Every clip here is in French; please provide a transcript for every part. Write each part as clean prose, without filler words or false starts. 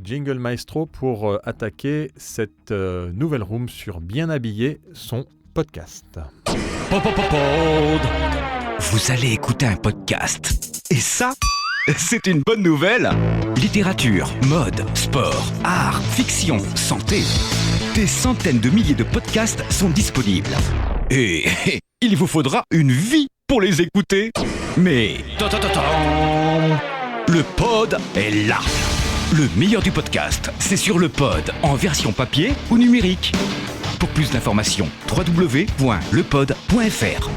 Jingle Maestro pour attaquer cette nouvelle room sur Bien Habillé, son podcast. Vous allez écouter un podcast. Et ça, c'est une bonne nouvelle. Littérature, mode, sport, art, fiction, santé. Des centaines de milliers de podcasts sont disponibles. Et il vous faudra une vie pour les écouter. Mais le pod est là. Le meilleur du podcast, c'est sur le pod, en version papier ou numérique. Pour plus d'informations, www.lepod.fr.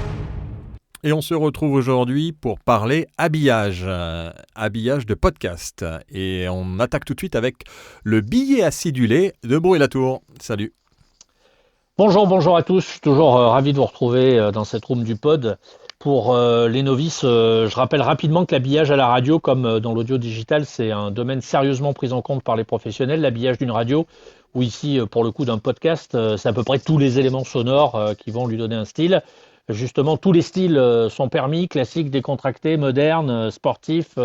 Et on se retrouve aujourd'hui pour parler habillage de podcast. Et on attaque tout de suite avec le billet acidulé de Bruy-Latour. Salut. Bonjour à tous, je suis toujours ravi de vous retrouver dans cette room du pod. Pour les novices, je rappelle rapidement que l'habillage à la radio, comme dans l'audio digital, c'est un domaine sérieusement pris en compte par les professionnels. L'habillage d'une radio, ou ici, pour le coup, d'un podcast, c'est à peu près tous les éléments sonores qui vont lui donner un style. Justement, tous les styles sont permis, classiques, décontractés, modernes, sportifs,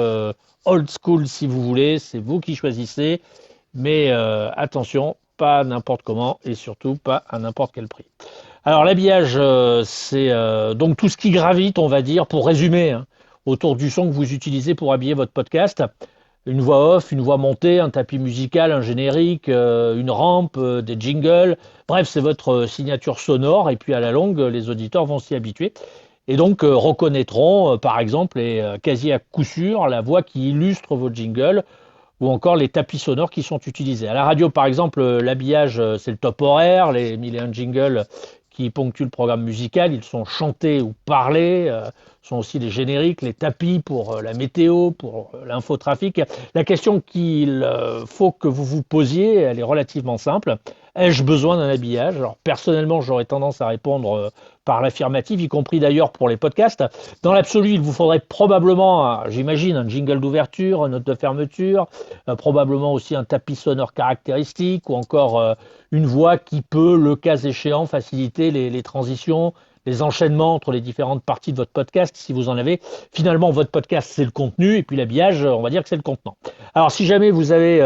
old school si vous voulez, c'est vous qui choisissez. Mais attention, pas n'importe comment et surtout pas à n'importe quel prix. Alors l'habillage, c'est donc tout ce qui gravite, on va dire, pour résumer, autour du son que vous utilisez pour habiller votre podcast. Une voix off, une voix montée, un tapis musical, un générique, une rampe, des jingles. Bref, c'est votre signature sonore et puis à la longue, les auditeurs vont s'y habituer. Et donc reconnaîtront, par exemple, et quasi à coup sûr, la voix qui illustre vos jingles ou encore les tapis sonores qui sont utilisés. À la radio, par exemple, l'habillage, c'est le top horaire, les 1001 jingles qui ponctuent le programme musical, ils sont chantés ou parlés, sont aussi les génériques, les tapis pour la météo, pour l'infotrafic. La question qu'il faut que vous vous posiez, elle est relativement simple. Ai-je besoin d'un habillage ? Alors personnellement, j'aurais tendance à répondre par l'affirmative, y compris d'ailleurs pour les podcasts. Dans l'absolu, il vous faudrait probablement, j'imagine, un jingle d'ouverture, une note de fermeture, probablement aussi un tapis sonore caractéristique ou encore une voix qui peut, le cas échéant, faciliter les transitions, les enchaînements entre les différentes parties de votre podcast, si vous en avez. Finalement, votre podcast, c'est le contenu, et puis l'habillage, on va dire que c'est le contenant. Alors, si jamais vous avez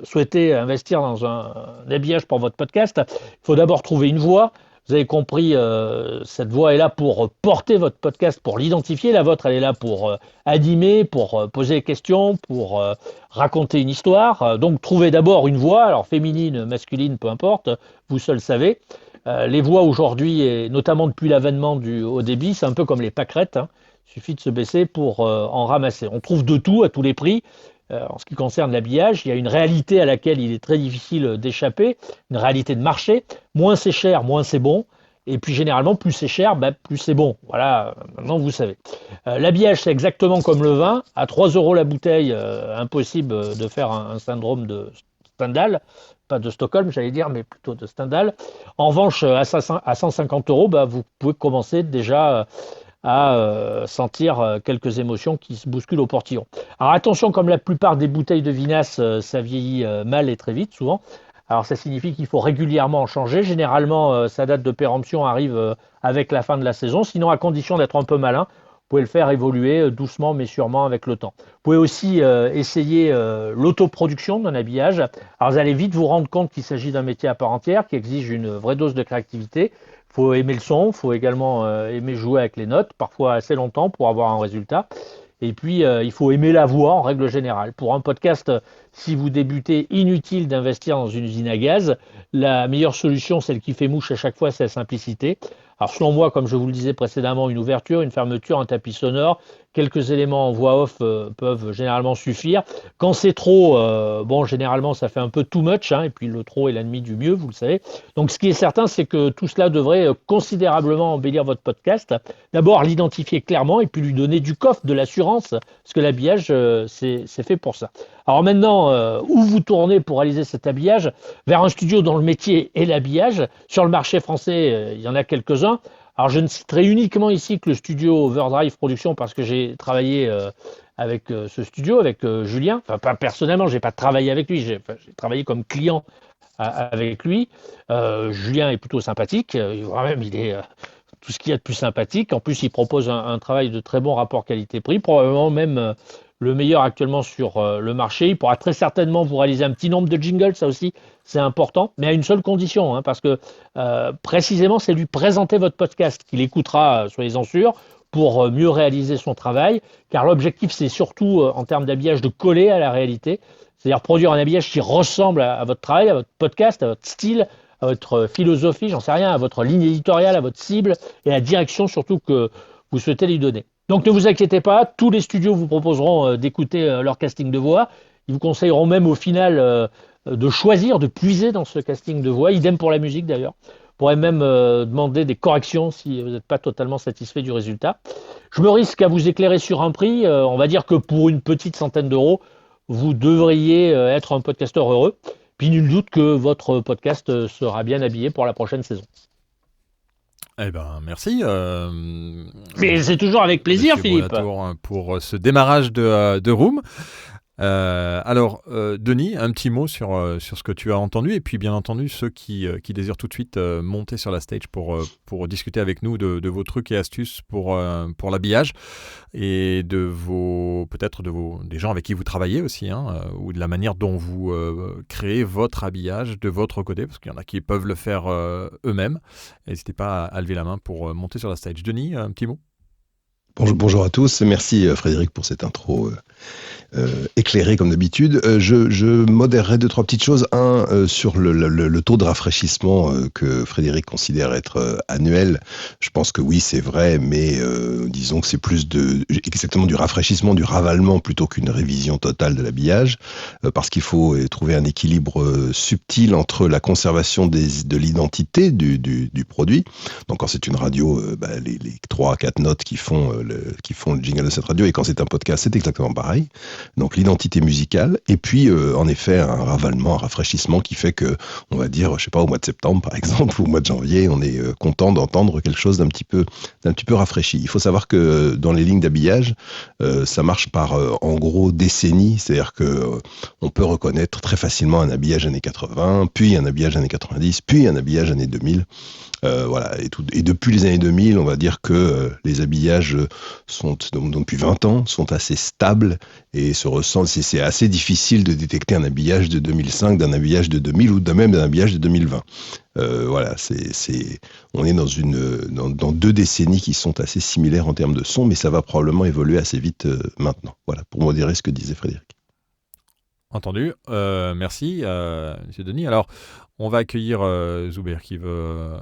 souhaité investir dans un habillage pour votre podcast, il faut d'abord trouver une voix. Vous avez compris, cette voix est là pour porter votre podcast, pour l'identifier. La vôtre, elle est là pour animer, pour poser des questions, pour raconter une histoire. Donc, trouvez d'abord une voix, alors féminine, masculine, peu importe, vous seul savez. Les voix aujourd'hui, et notamment depuis l'avènement du haut débit, c'est un peu comme les pâquerettes. Il suffit de se baisser pour en ramasser. On trouve de tout à tous les prix. En ce qui concerne l'habillage, il y a une réalité à laquelle il est très difficile d'échapper, une réalité de marché. Moins c'est cher, moins c'est bon. Et puis généralement, plus c'est cher, plus c'est bon. Voilà, maintenant vous savez. L'habillage, c'est exactement comme le vin. À 3 € la bouteille, impossible de faire un syndrome de Stendhal. Pas de Stockholm, j'allais dire, mais plutôt de Stendhal. En revanche, à 150 €, vous pouvez commencer déjà à sentir quelques émotions qui se bousculent au portillon. Alors attention, comme la plupart des bouteilles de vinasse, ça vieillit mal et très vite souvent. Alors ça signifie qu'il faut régulièrement en changer. Généralement, sa date de péremption arrive avec la fin de la saison. Sinon, à condition d'être un peu malin, vous pouvez le faire évoluer doucement mais sûrement avec le temps. Vous pouvez aussi essayer l'autoproduction d'un habillage. Alors vous allez vite vous rendre compte qu'il s'agit d'un métier à part entière qui exige une vraie dose de créativité. Il faut aimer le son, il faut également aimer jouer avec les notes, parfois assez longtemps pour avoir un résultat. Et puis, il faut aimer la voix en règle générale. Pour un podcast, si vous débutez, inutile d'investir dans une usine à gaz. La meilleure solution, celle qui fait mouche à chaque fois, c'est la simplicité. Alors selon moi, comme je vous le disais précédemment, une ouverture, une fermeture, un tapis sonore, quelques éléments en voix off peuvent généralement suffire. Quand c'est trop, généralement ça fait un peu too much, et puis le trop est l'ennemi du mieux, vous le savez. Donc ce qui est certain, c'est que tout cela devrait considérablement embellir votre podcast. D'abord l'identifier clairement et puis lui donner du coffre, de l'assurance, parce que l'habillage, c'est fait pour ça. Alors maintenant, où vous tournez pour réaliser cet habillage ? Vers un studio dont le métier est l'habillage. Sur le marché français, il y en a quelques-uns. Alors je ne citerai uniquement ici que le studio Overdrive Production parce que j'ai travaillé avec ce studio, avec Julien. Enfin, pas personnellement, j'ai pas travaillé avec lui, j'ai travaillé comme client avec lui. Julien est plutôt sympathique, même il est tout ce qu'il y a de plus sympathique. En plus, il propose un travail de très bon rapport qualité-prix, probablement même le meilleur actuellement sur le marché. Il pourra très certainement vous réaliser un petit nombre de jingles, ça aussi c'est important, mais à une seule condition, hein, parce que précisément c'est lui présenter votre podcast qu'il écoutera, soyez-en sûrs, pour mieux réaliser son travail, car l'objectif c'est surtout en termes d'habillage de coller à la réalité, c'est-à-dire produire un habillage qui ressemble à votre travail, à votre podcast, à votre style, à votre philosophie, j'en sais rien, à votre ligne éditoriale, à votre cible et à la direction surtout que vous souhaitez lui donner. Donc ne vous inquiétez pas, tous les studios vous proposeront d'écouter leur casting de voix. Ils vous conseilleront même au final de choisir, de puiser dans ce casting de voix. Idem pour la musique d'ailleurs. Vous pourrez même demander des corrections si vous n'êtes pas totalement satisfait du résultat. Je me risque à vous éclairer sur un prix. On va dire que pour une petite centaine d'euros, vous devriez être un podcasteur heureux. Puis nul doute que votre podcast sera bien habillé pour la prochaine saison. Eh ben, merci. Mais c'est toujours avec plaisir, Monsieur Philippe. Brunatour, pour ce démarrage de Room. Alors, Denis, un petit mot sur ce que tu as entendu, et puis bien entendu ceux qui désirent tout de suite monter sur la stage pour discuter avec nous de vos trucs et astuces pour l'habillage, et peut-être des gens avec qui vous travaillez aussi, hein, ou de la manière dont vous créez votre habillage de votre côté, parce qu'il y en a qui peuvent le faire eux-mêmes. N'hésitez pas à lever la main pour monter sur la stage. Denis, un petit mot. Bonjour à tous, merci Frédéric pour cette intro éclairée comme d'habitude. Je modérerai 2-3 petites choses. Sur le taux de rafraîchissement que Frédéric considère être annuel. Je pense que oui, c'est vrai, mais disons que c'est plus exactement du rafraîchissement, du ravalement plutôt qu'une révision totale de l'habillage, parce qu'il faut trouver un équilibre subtil entre la conservation de l'identité du produit. Donc quand c'est une radio, les 3-4 notes qui font le jingle de cette radio, et quand c'est un podcast, c'est exactement pareil. Donc l'identité musicale, et puis en effet un ravalement, un rafraîchissement qui fait que, on va dire, je sais pas, au mois de septembre par exemple, ou au mois de janvier, on est content d'entendre quelque chose d'un petit peu rafraîchi. Il faut savoir que dans les lignes d'habillage, ça marche par en gros décennies, c'est-à-dire que on peut reconnaître très facilement un habillage années 80, puis un habillage années 90, puis un habillage années 2000. Voilà, et depuis les années 2000, on va dire que les habillages sont, donc depuis 20 ans, sont assez stables et se ressentent. C'est assez difficile de détecter un habillage de 2005 d'un habillage de 2000 ou même d'un habillage de 2020. Voilà, on est dans 2 décennies qui sont assez similaires en termes de son, mais ça va probablement évoluer assez vite maintenant. Voilà, pour modérer ce que disait Frédéric. Entendu. Merci, Monsieur Denis. Alors, on va accueillir Zuber qui veut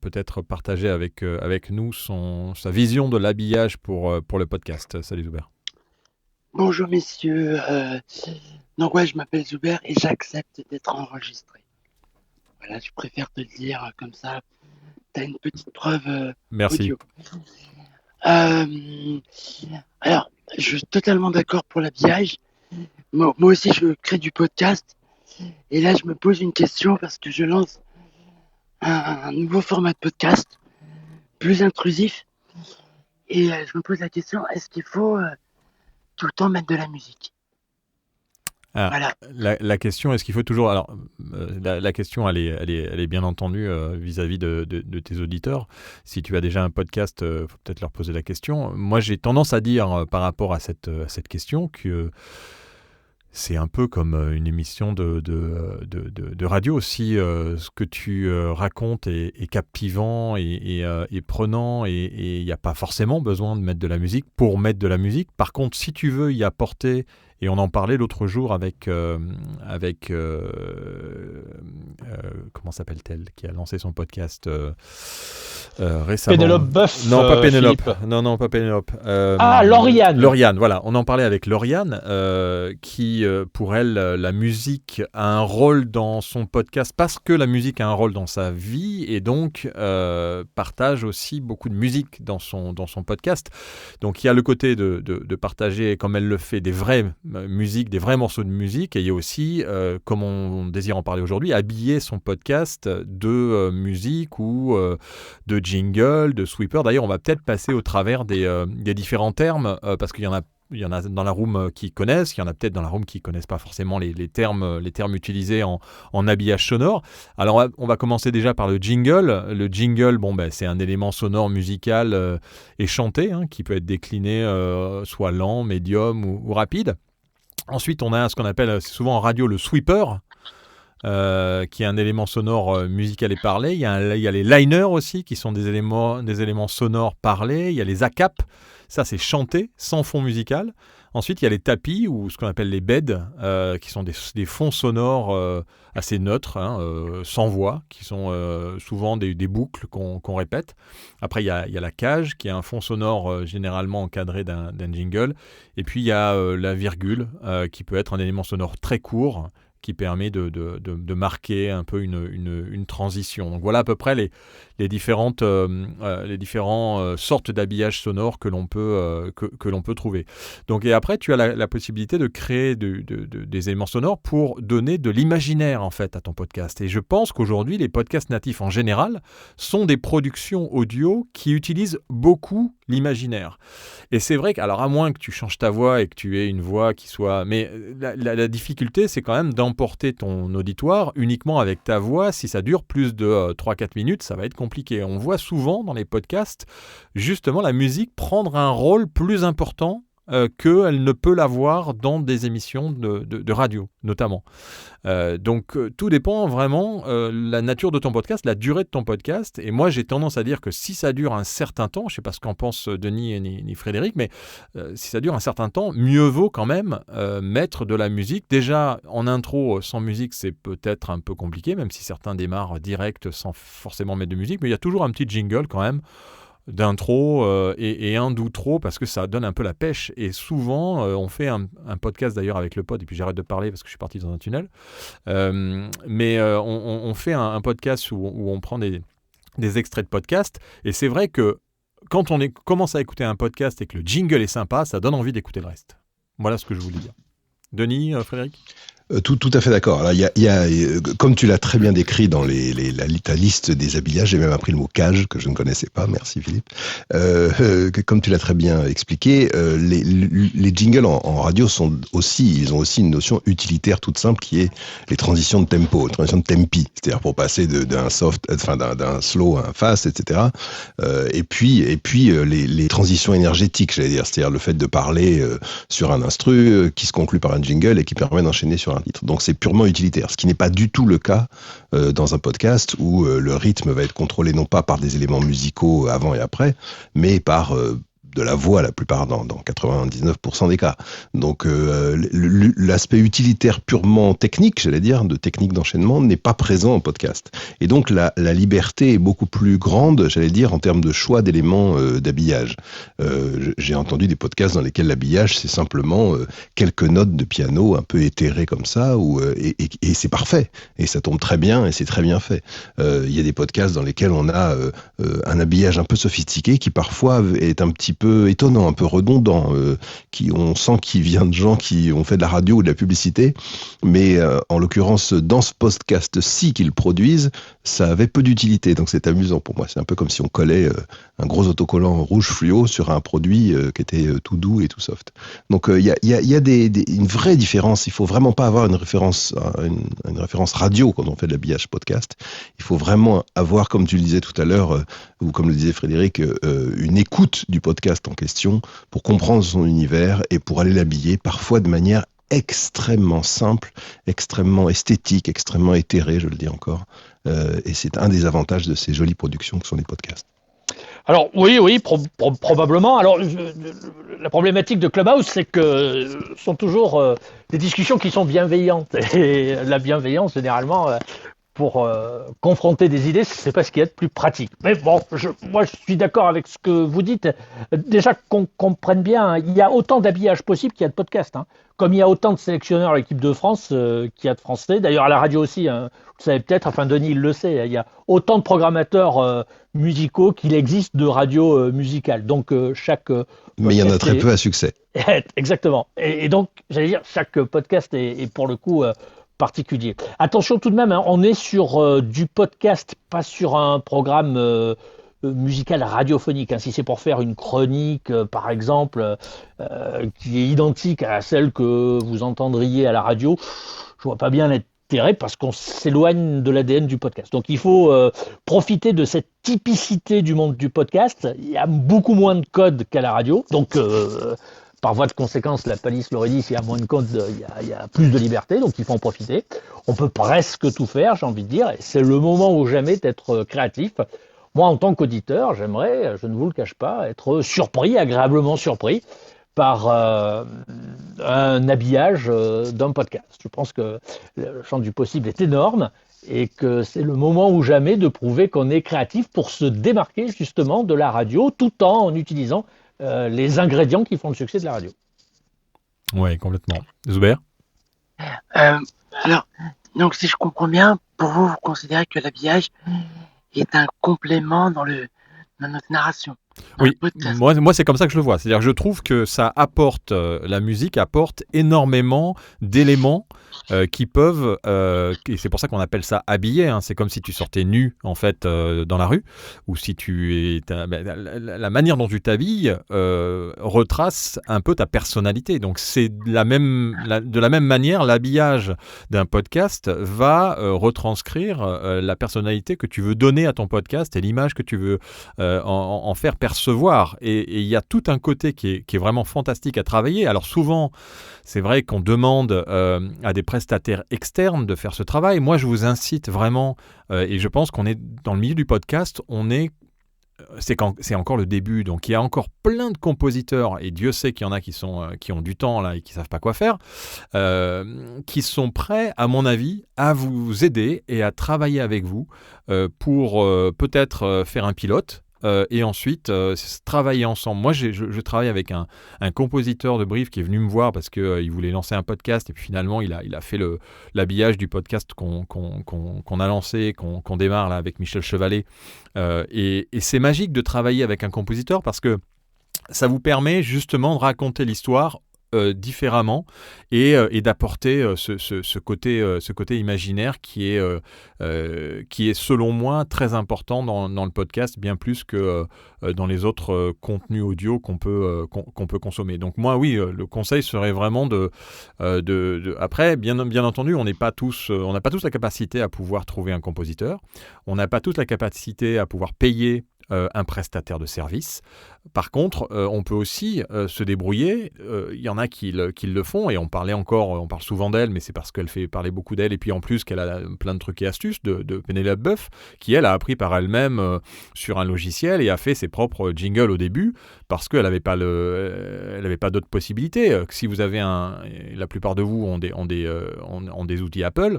peut-être partager avec nous sa vision de l'habillage pour le podcast. Salut Zuber. Bonjour messieurs. Donc ouais, je m'appelle Zuber et j'accepte d'être enregistré. Voilà, je préfère te le dire comme ça. T'as une petite preuve Merci. audio. Alors, je suis totalement d'accord pour l'habillage. Moi aussi, je crée du podcast. Et là, je me pose une question parce que je lance un nouveau format de podcast, plus intrusif. Et je me pose la question, est-ce qu'il faut tout le temps mettre de la musique? Voilà. La question, est-ce qu'il faut toujours... Alors, la question, elle est bien entendue vis-à-vis de tes auditeurs. Si tu as déjà un podcast, il faut peut-être leur poser la question. Moi, j'ai tendance à dire par rapport à cette question que c'est un peu comme une émission de radio. Si ce que tu racontes est captivant et prenant, et il n'y a pas forcément besoin de mettre de la musique pour mettre de la musique. Par contre, si tu veux y apporter, et on en parlait l'autre jour avec comment s'appelle-t-elle, qui a lancé son podcast récemment. Pénélope Boeuf. Non, pas Pénélope. Philippe. Non, pas Pénélope. Lauriane. Lauriane, voilà. On en parlait avec Lauriane, qui, pour elle, la musique a un rôle dans son podcast parce que la musique a un rôle dans sa vie, et donc partage aussi beaucoup de musique dans son podcast. Donc il y a le côté de partager, comme elle le fait, des vraies musiques, des vrais morceaux de musique, et il y a aussi, comme on désire en parler aujourd'hui, habiller son podcast de musique ou de jingle, de sweeper. D'ailleurs, on va peut-être passer au travers des différents termes, parce qu'il y en a il y en a dans la room qui connaissent, il y en a peut-être dans la room qui connaissent pas forcément les termes utilisés en habillage sonore. Alors on va commencer déjà par le jingle. Le jingle, c'est un élément sonore musical et chanté qui peut être décliné soit lent, médium ou rapide. Ensuite, on a ce qu'on appelle souvent en radio le sweeper, qui est un élément sonore musical et parlé. Il y a les liners aussi, qui sont des éléments sonores parlés. Il y a les ACAP, ça c'est chanté, sans fond musical. Ensuite, il y a les tapis, ou ce qu'on appelle les beds, qui sont des fonds sonores assez neutres, sans voix, qui sont souvent des boucles qu'on répète. Après, il y a la cage, qui est un fond sonore généralement encadré d'un jingle. Et puis, il y a la virgule, qui peut être un élément sonore très court, qui permet de marquer un peu une transition. Donc voilà à peu près les différentes sortes d'habillage sonore que l'on peut trouver. Donc, et après, tu as la possibilité de créer des éléments sonores pour donner de l'imaginaire en fait à ton podcast. Et je pense qu'aujourd'hui, les podcasts natifs en général sont des productions audio qui utilisent beaucoup l'imaginaire. Et c'est vrai qu'alors à moins que tu changes ta voix et que tu aies une voix qui soit... Mais la difficulté, c'est quand même d'emporter ton auditoire uniquement avec ta voix. Si ça dure plus de 3-4 minutes, ça va être compliqué. On voit souvent dans les podcasts, justement, la musique prendre un rôle plus important qu'elle ne peut l'avoir dans des émissions de radio, notamment. Donc, tout dépend vraiment la nature de ton podcast, la durée de ton podcast. Et moi, j'ai tendance à dire que si ça dure un certain temps, je ne sais pas ce qu'en pensent Denis ni Frédéric, mais si ça dure un certain temps, mieux vaut quand même mettre de la musique. Déjà, en intro, sans musique, c'est peut-être un peu compliqué, même si certains démarrent direct sans forcément mettre de musique. Mais il y a toujours un petit jingle quand même, d'intro et un d'outro parce que ça donne un peu la pêche. Et souvent, on fait un podcast d'ailleurs avec le pod, et puis j'arrête de parler parce que je suis parti dans un tunnel. Mais on fait un podcast où on prend des extraits de podcast. Et c'est vrai que quand on commence à écouter un podcast et que le jingle est sympa, ça donne envie d'écouter le reste. Voilà ce que je voulais dire. Denis, Frédéric ? Tout à fait d'accord. Alors, il y a, comme tu l'as très bien décrit dans ta liste des habillages, j'ai même appris le mot cage que je ne connaissais pas. Merci Philippe. Comme tu l'as très bien expliqué, les jingles en radio ils ont aussi une notion utilitaire toute simple qui est les transitions de tempo, les transitions de tempi, c'est-à-dire pour passer d'un slow à un fast, etc. Et puis les transitions énergétiques, j'allais dire, c'est-à-dire le fait de parler sur un instru qui se conclut par un jingle et qui permet d'enchaîner sur un titre. Donc c'est purement utilitaire, ce qui n'est pas du tout le cas dans un podcast où le rythme va être contrôlé non pas par des éléments musicaux avant et après, mais par de la voix la plupart dans 99% des cas. Donc l'aspect utilitaire purement technique, j'allais dire, de technique d'enchaînement, n'est pas présent en podcast. Et donc la liberté est beaucoup plus grande, j'allais dire, en termes de choix d'éléments d'habillage. J'ai entendu des podcasts dans lesquels l'habillage, c'est simplement quelques notes de piano un peu éthérées comme ça, et c'est parfait. Et ça tombe très bien, et c'est très bien fait. Il y a des podcasts dans lesquels on a un habillage un peu sophistiqué qui parfois est un petit peu étonnant, un peu redondant, on sent qu'il vient de gens qui ont fait de la radio ou de la publicité, mais en l'occurrence, dans ce podcast-ci qu'ils produisent, ça avait peu d'utilité, donc c'est amusant pour moi. C'est un peu comme si on collait un gros autocollant rouge fluo sur un produit qui était tout doux et tout soft. Donc il y a une vraie différence. Il faut vraiment pas avoir une référence radio quand on fait de l'habillage podcast. Il faut vraiment avoir, comme tu le disais tout à l'heure, ou comme le disait Frédéric, une écoute du podcast en question pour comprendre son univers et pour aller l'habiller parfois de manière extrêmement simple, extrêmement esthétique, extrêmement éthérée, je le dis encore. Et c'est un des avantages de ces jolies productions que sont les podcasts. Alors oui, probablement. Alors la problématique de Clubhouse, c'est que ce sont toujours des discussions qui sont bienveillantes. Et la bienveillance, généralement, pour confronter des idées, c'est pas ce qu'il y a de plus pratique. Mais bon, moi je suis d'accord avec ce que vous dites. Déjà qu'on comprenne bien, il y a autant d'habillage possible qu'il y a de podcasts. Comme il y a autant de sélectionneurs à l'équipe de France qu'il y a de Français. D'ailleurs à la radio aussi, vous le savez peut-être, enfin Denis il le sait, il y a autant de programmateurs musicaux qu'il existe de radio musicale. Donc chaque mais il y en a très peu à succès. Exactement. Et donc, j'allais dire, chaque podcast est pour le coup particulier. Attention tout de même, on est sur du podcast, pas sur un programme musicale radiophonique. Si c'est pour faire une chronique, par exemple, qui est identique à celle que vous entendriez à la radio, je vois pas bien l'intérêt parce qu'on s'éloigne de l'ADN du podcast. Donc il faut profiter de cette typicité du monde du podcast. Il y a beaucoup moins de codes qu'à la radio. Donc par voie de conséquence, la Palisse l'aurait dit, s'il y a moins de codes, il y a plus de liberté, donc il faut en profiter. On peut presque tout faire, j'ai envie de dire, et c'est le moment ou jamais d'être créatif. Moi, en tant qu'auditeur, j'aimerais, je ne vous le cache pas, être surpris, agréablement surpris, par un habillage d'un podcast. Je pense que le champ du possible est énorme et que c'est le moment ou jamais de prouver qu'on est créatif pour se démarquer justement de la radio tout en utilisant les ingrédients qui font le succès de la radio. Ouais, complètement. Zuber? Alors, donc si je comprends bien, pour vous, vous considérez que l'habillage est un complément dans notre narration. Oui, moi c'est comme ça que je le vois. C'est-à-dire que je trouve que ça apporte, la musique apporte énormément d'éléments qui peuvent, et c'est pour ça qu'on appelle ça habillé, c'est comme si tu sortais nu en fait dans la rue, ou si la manière dont tu t'habilles retrace un peu ta personnalité. Donc c'est de la même manière, l'habillage d'un podcast va retranscrire la personnalité que tu veux donner à ton podcast et l'image que tu veux en faire percevoir. Et il y a tout un côté qui est vraiment fantastique à travailler. Alors souvent, c'est vrai qu'on demande à des prestataires externes de faire ce travail. Moi, je vous incite vraiment, et je pense qu'on est dans le milieu du podcast, c'est encore le début, donc il y a encore plein de compositeurs, et Dieu sait qu'il y en a qui ont du temps là et qui savent pas quoi faire, qui sont prêts, à mon avis, à vous aider et à travailler avec vous pour peut-être faire un pilote. Et ensuite travailler ensemble. Moi, je travaille avec un compositeur de brief qui est venu me voir parce qu'il voulait lancer un podcast et puis finalement il a fait l'habillage du podcast qu'on a lancé, qu'on démarre là avec Michel Chevalet. Et c'est magique de travailler avec un compositeur parce que ça vous permet justement de raconter l'histoire différemment et d'apporter ce côté imaginaire qui est selon moi très important dans le podcast, bien plus que dans les autres contenus audio qu'on peut consommer. Donc moi oui, le conseil serait vraiment de après bien entendu on n'a pas tous la capacité à pouvoir trouver un compositeur, on n'a pas tous la capacité à pouvoir payer un prestataire de service. Par contre, on peut aussi se débrouiller. Il y en a qui le font, et on parle souvent d'elle, mais c'est parce qu'elle fait parler beaucoup d'elle, et puis en plus qu'elle a plein de trucs et astuces de Pénélope Boeuf, qui elle a appris par elle-même sur un logiciel et a fait ses propres jingles au début, parce qu'elle n'avait pas d'autres possibilités. Si vous avez la plupart de vous ont des outils Apple.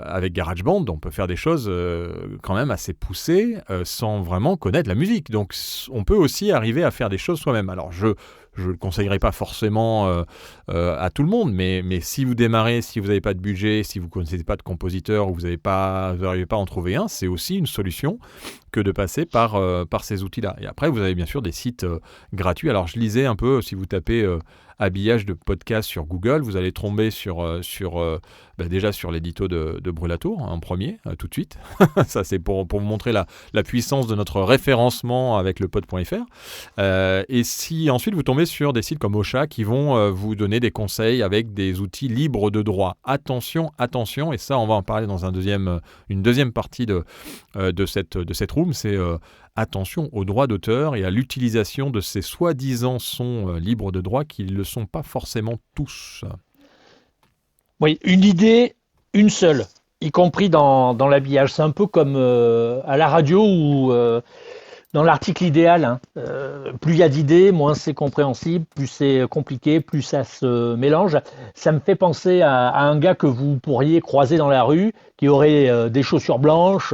Avec GarageBand, on peut faire des choses quand même assez poussées sans vraiment connaître la musique. Donc on peut aussi arriver à faire des choses soi-même. Alors je ne le conseillerais pas forcément à tout le monde, mais si vous démarrez, si vous n'avez pas de budget, si vous ne connaissez pas de compositeur ou vous n'arrivez pas à en trouver un, c'est aussi une solution que de passer par ces outils-là. Et après, vous avez bien sûr des sites gratuits. Alors je lisais un peu, si vous tapez habillage de podcast sur Google, vous allez tomber déjà sur l'édito de Brûlatour en premier, tout de suite. Ça, c'est pour vous montrer la puissance de notre référencement avec le pod.fr. Et si ensuite vous tombez sur des sites comme Ocha qui vont vous donner des conseils avec des outils libres de droit. Attention, et ça, on va en parler dans une deuxième partie de cette room, c'est attention aux droits d'auteur et à l'utilisation de ces soi-disant sons libres de droit qui ne le sont pas forcément tous. Oui, une idée, une seule, y compris dans l'habillage. C'est un peu comme à la radio ou dans l'article idéal. Plus il y a d'idées, moins c'est compréhensible, plus c'est compliqué, plus ça se mélange. Ça me fait penser à un gars que vous pourriez croiser dans la rue, qui aurait des chaussures blanches,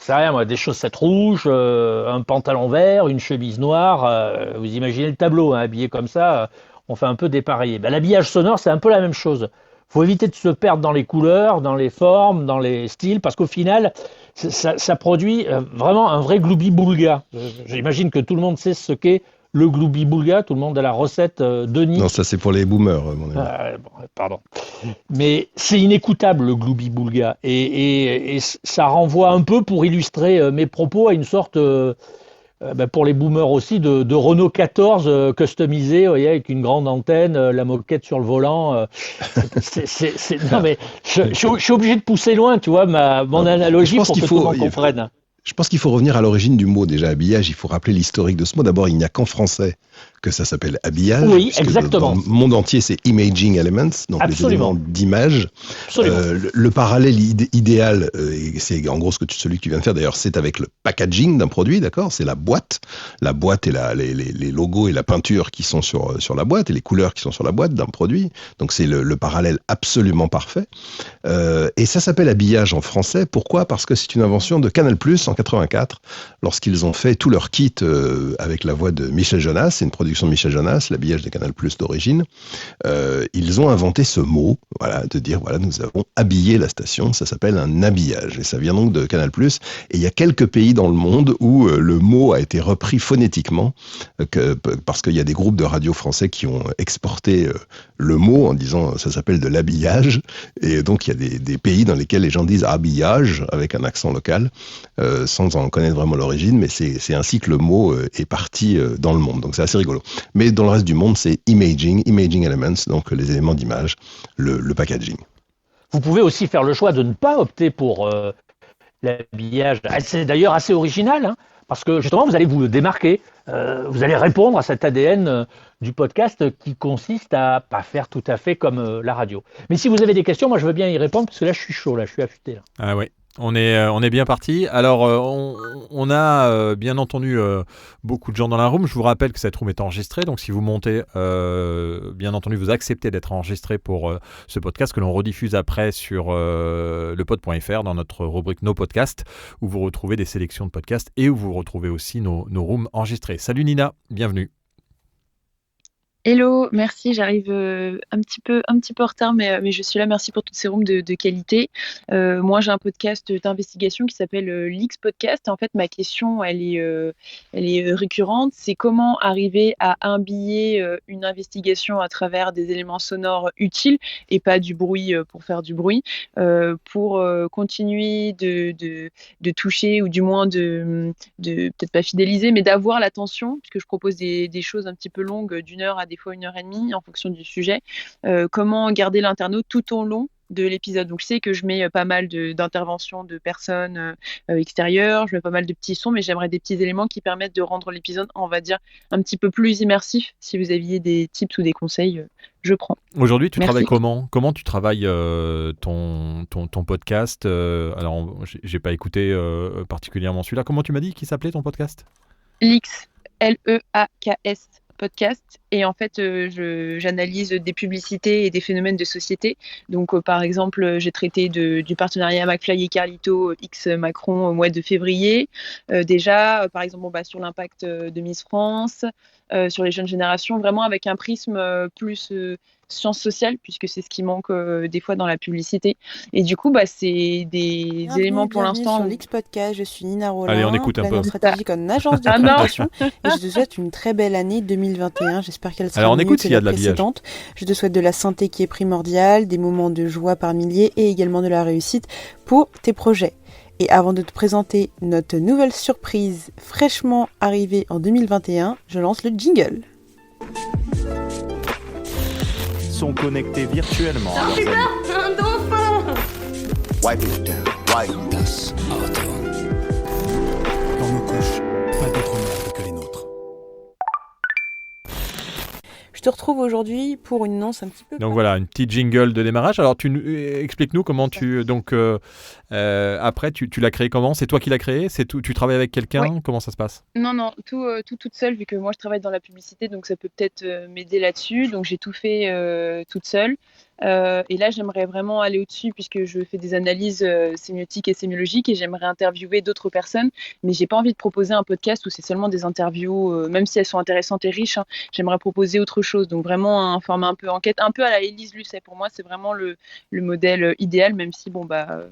c'est rien, moi, des chaussettes rouges, un pantalon vert, une chemise noire. Vous imaginez le tableau, habillé comme ça, on fait un peu dépareillé. L'habillage sonore, c'est un peu la même chose. Il faut éviter de se perdre dans les couleurs, dans les formes, dans les styles, parce qu'au final, ça produit vraiment un vrai gloubi-boulga. J'imagine que tout le monde sait ce qu'est le gloubi-boulga, tout le monde a la recette Denis. Non, ça c'est pour les boomers, mon ami. Pardon. Mais c'est inécoutable le gloubi-boulga et ça renvoie un peu, pour illustrer mes propos, à une sorte, pour les boomers aussi, de Renault 14 customisé, vous voyez, avec une grande antenne, la moquette sur le volant. Non mais je suis obligé de pousser loin, tu vois, mon analogie pour que tout le monde comprenne. Je pense qu'il faut revenir à l'origine du mot déjà, habillage. Il faut rappeler l'historique de ce mot. D'abord, il n'y a qu'en français que ça s'appelle habillage. Oui, exactement. Dans le monde entier, c'est imaging elements, donc les éléments d'image. Le parallèle idéal, et c'est en gros celui que tu viens de faire d'ailleurs, c'est avec le packaging d'un produit, d'accord ? C'est la boîte et les logos et la peinture qui sont sur la boîte et les couleurs qui sont sur la boîte d'un produit. Donc c'est le parallèle absolument parfait. Et ça s'appelle habillage en français. Pourquoi ? Parce que c'est une invention de Canal+ en 84, lorsqu'ils ont fait tout leur kit avec la voix de Michel Jonas, c'est une production de Michel Jonas, l'habillage de Canal+ d'origine, ils ont inventé ce mot, voilà, de dire, voilà, nous avons habillé la station, ça s'appelle un habillage, et ça vient donc de Canal+, et il y a quelques pays dans le monde où le mot a été repris phonétiquement, parce qu'il y a des groupes de radio français qui ont exporté le mot en disant, ça s'appelle de l'habillage, et donc il y a des pays dans lesquels les gens disent habillage, avec un accent local, sans en connaître vraiment l'origine, mais c'est ainsi que le mot est parti dans le monde. Donc c'est assez rigolo. Mais dans le reste du monde, c'est imaging elements, donc les éléments d'image, le packaging. Vous pouvez aussi faire le choix de ne pas opter pour l'habillage. C'est d'ailleurs assez original, hein, parce que justement, vous allez vous démarquer, vous allez répondre à cet ADN du podcast qui consiste à pas faire tout à fait comme la radio. Mais si vous avez des questions, moi je veux bien y répondre, parce que là je suis chaud, là je suis affûté. Là. Ah oui. On est bien parti. Alors, on a bien entendu beaucoup de gens dans la room. Je vous rappelle que cette room est enregistrée. Donc, si vous montez, bien entendu, vous acceptez d'être enregistré pour ce podcast que l'on rediffuse après sur lepod.fr dans notre rubrique Nos podcasts, où vous retrouvez des sélections de podcasts et où vous retrouvez aussi nos rooms enregistrés. Salut Nina, bienvenue. Hello, merci, j'arrive un petit peu en retard, mais je suis là, merci pour toutes ces rooms de qualité. Moi, j'ai un podcast d'investigation qui s'appelle l'X Podcast. En fait, ma question, elle est récurrente, c'est comment arriver à habiller une investigation à travers des éléments sonores utiles et pas du bruit pour faire du bruit, pour continuer de toucher ou du moins de peut-être pas fidéliser, mais d'avoir l'attention, puisque je propose des choses un petit peu longues, d'1 heure à des fois 1h30 en fonction du sujet. Comment garder l'internaute tout au long de l'épisode. Donc je sais que je mets pas mal d'interventions de personnes extérieures, je mets pas mal de petits sons, mais j'aimerais des petits éléments qui permettent de rendre l'épisode, on va dire, un petit peu plus immersif. Si vous aviez des tips ou des conseils, je prends. Aujourd'hui, tu travailles comment ? Comment tu travailles ton podcast ? Alors, j'ai pas écouté particulièrement celui-là. Comment tu m'as dit qu'il s'appelait ton podcast ? L'X, L-E-A-K-S. Podcast, et en fait j'analyse des publicités et des phénomènes de société. Donc par exemple j'ai traité du partenariat McFly et Carlito X Macron au mois de février, déjà par exemple sur l'impact de Miss France, sur les jeunes générations, vraiment avec un prisme plus sciences sociales, puisque c'est ce qui manque des fois dans la publicité. Et du coup, c'est des éléments pour l'instant. Sur l'X Podcast, je suis Nina Rollin, allez, on écoute un peu. stratégique en agence de communication, et je te souhaite une très belle année 2021. J'espère qu'elle sera mieux que la précédente. Je te souhaite de la santé qui est primordiale, des moments de joie par milliers et également de la réussite pour tes projets. Et avant de te présenter notre nouvelle surprise fraîchement arrivée en 2021, je lance le jingle. Sont connectés virtuellement. Un putain, un dauphin. Wipe it down, wipe us. Dans nos couches, pas d'autre merde que les nôtres. Je te retrouve aujourd'hui pour une annonce un petit peu... Donc voilà, une petite jingle de démarrage. Alors explique-nous comment après, tu l'as créé comment ? C'est toi qui l'as créé ? Tu travailles avec quelqu'un ? Oui. Comment ça se passe ? Non, tout toute seule, vu que moi je travaille dans la publicité, donc ça peut peut-être m'aider là-dessus. Donc j'ai tout fait toute seule. Et là, j'aimerais vraiment aller au-dessus puisque je fais des analyses sémiotiques et sémiologiques et j'aimerais interviewer d'autres personnes. Mais j'ai pas envie de proposer un podcast où c'est seulement des interviews, même si elles sont intéressantes et riches. Hein, j'aimerais proposer autre chose. Donc vraiment un format un peu enquête, un peu à la Élise Lucet. Pour moi, c'est vraiment le modèle idéal, même si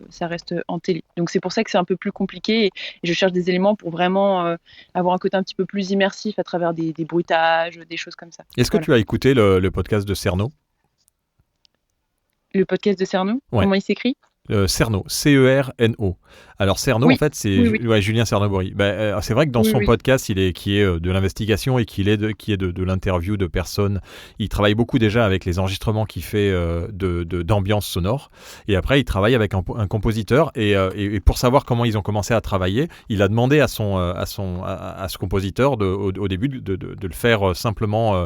ça reste en télé. Donc c'est pour ça que c'est un peu plus compliqué et je cherche des éléments pour vraiment avoir un côté un petit peu plus immersif à travers des bruitages, des choses comme ça. Est-ce que tu as écouté le podcast de Cerno ? Le podcast de Cerno ? Ouais. Comment il s'écrit ? Cerno, C-E-R-N-O. Alors Cerno, oui. en fait, c'est Julien Cerno-Bory. C'est vrai que dans son podcast, qui est de l'investigation et qui est de l'interview de personnes, il travaille beaucoup déjà avec les enregistrements qu'il fait d'ambiance sonore. Et après, il travaille avec un compositeur. Et pour savoir comment ils ont commencé à travailler, il a demandé à ce compositeur au début de le faire simplement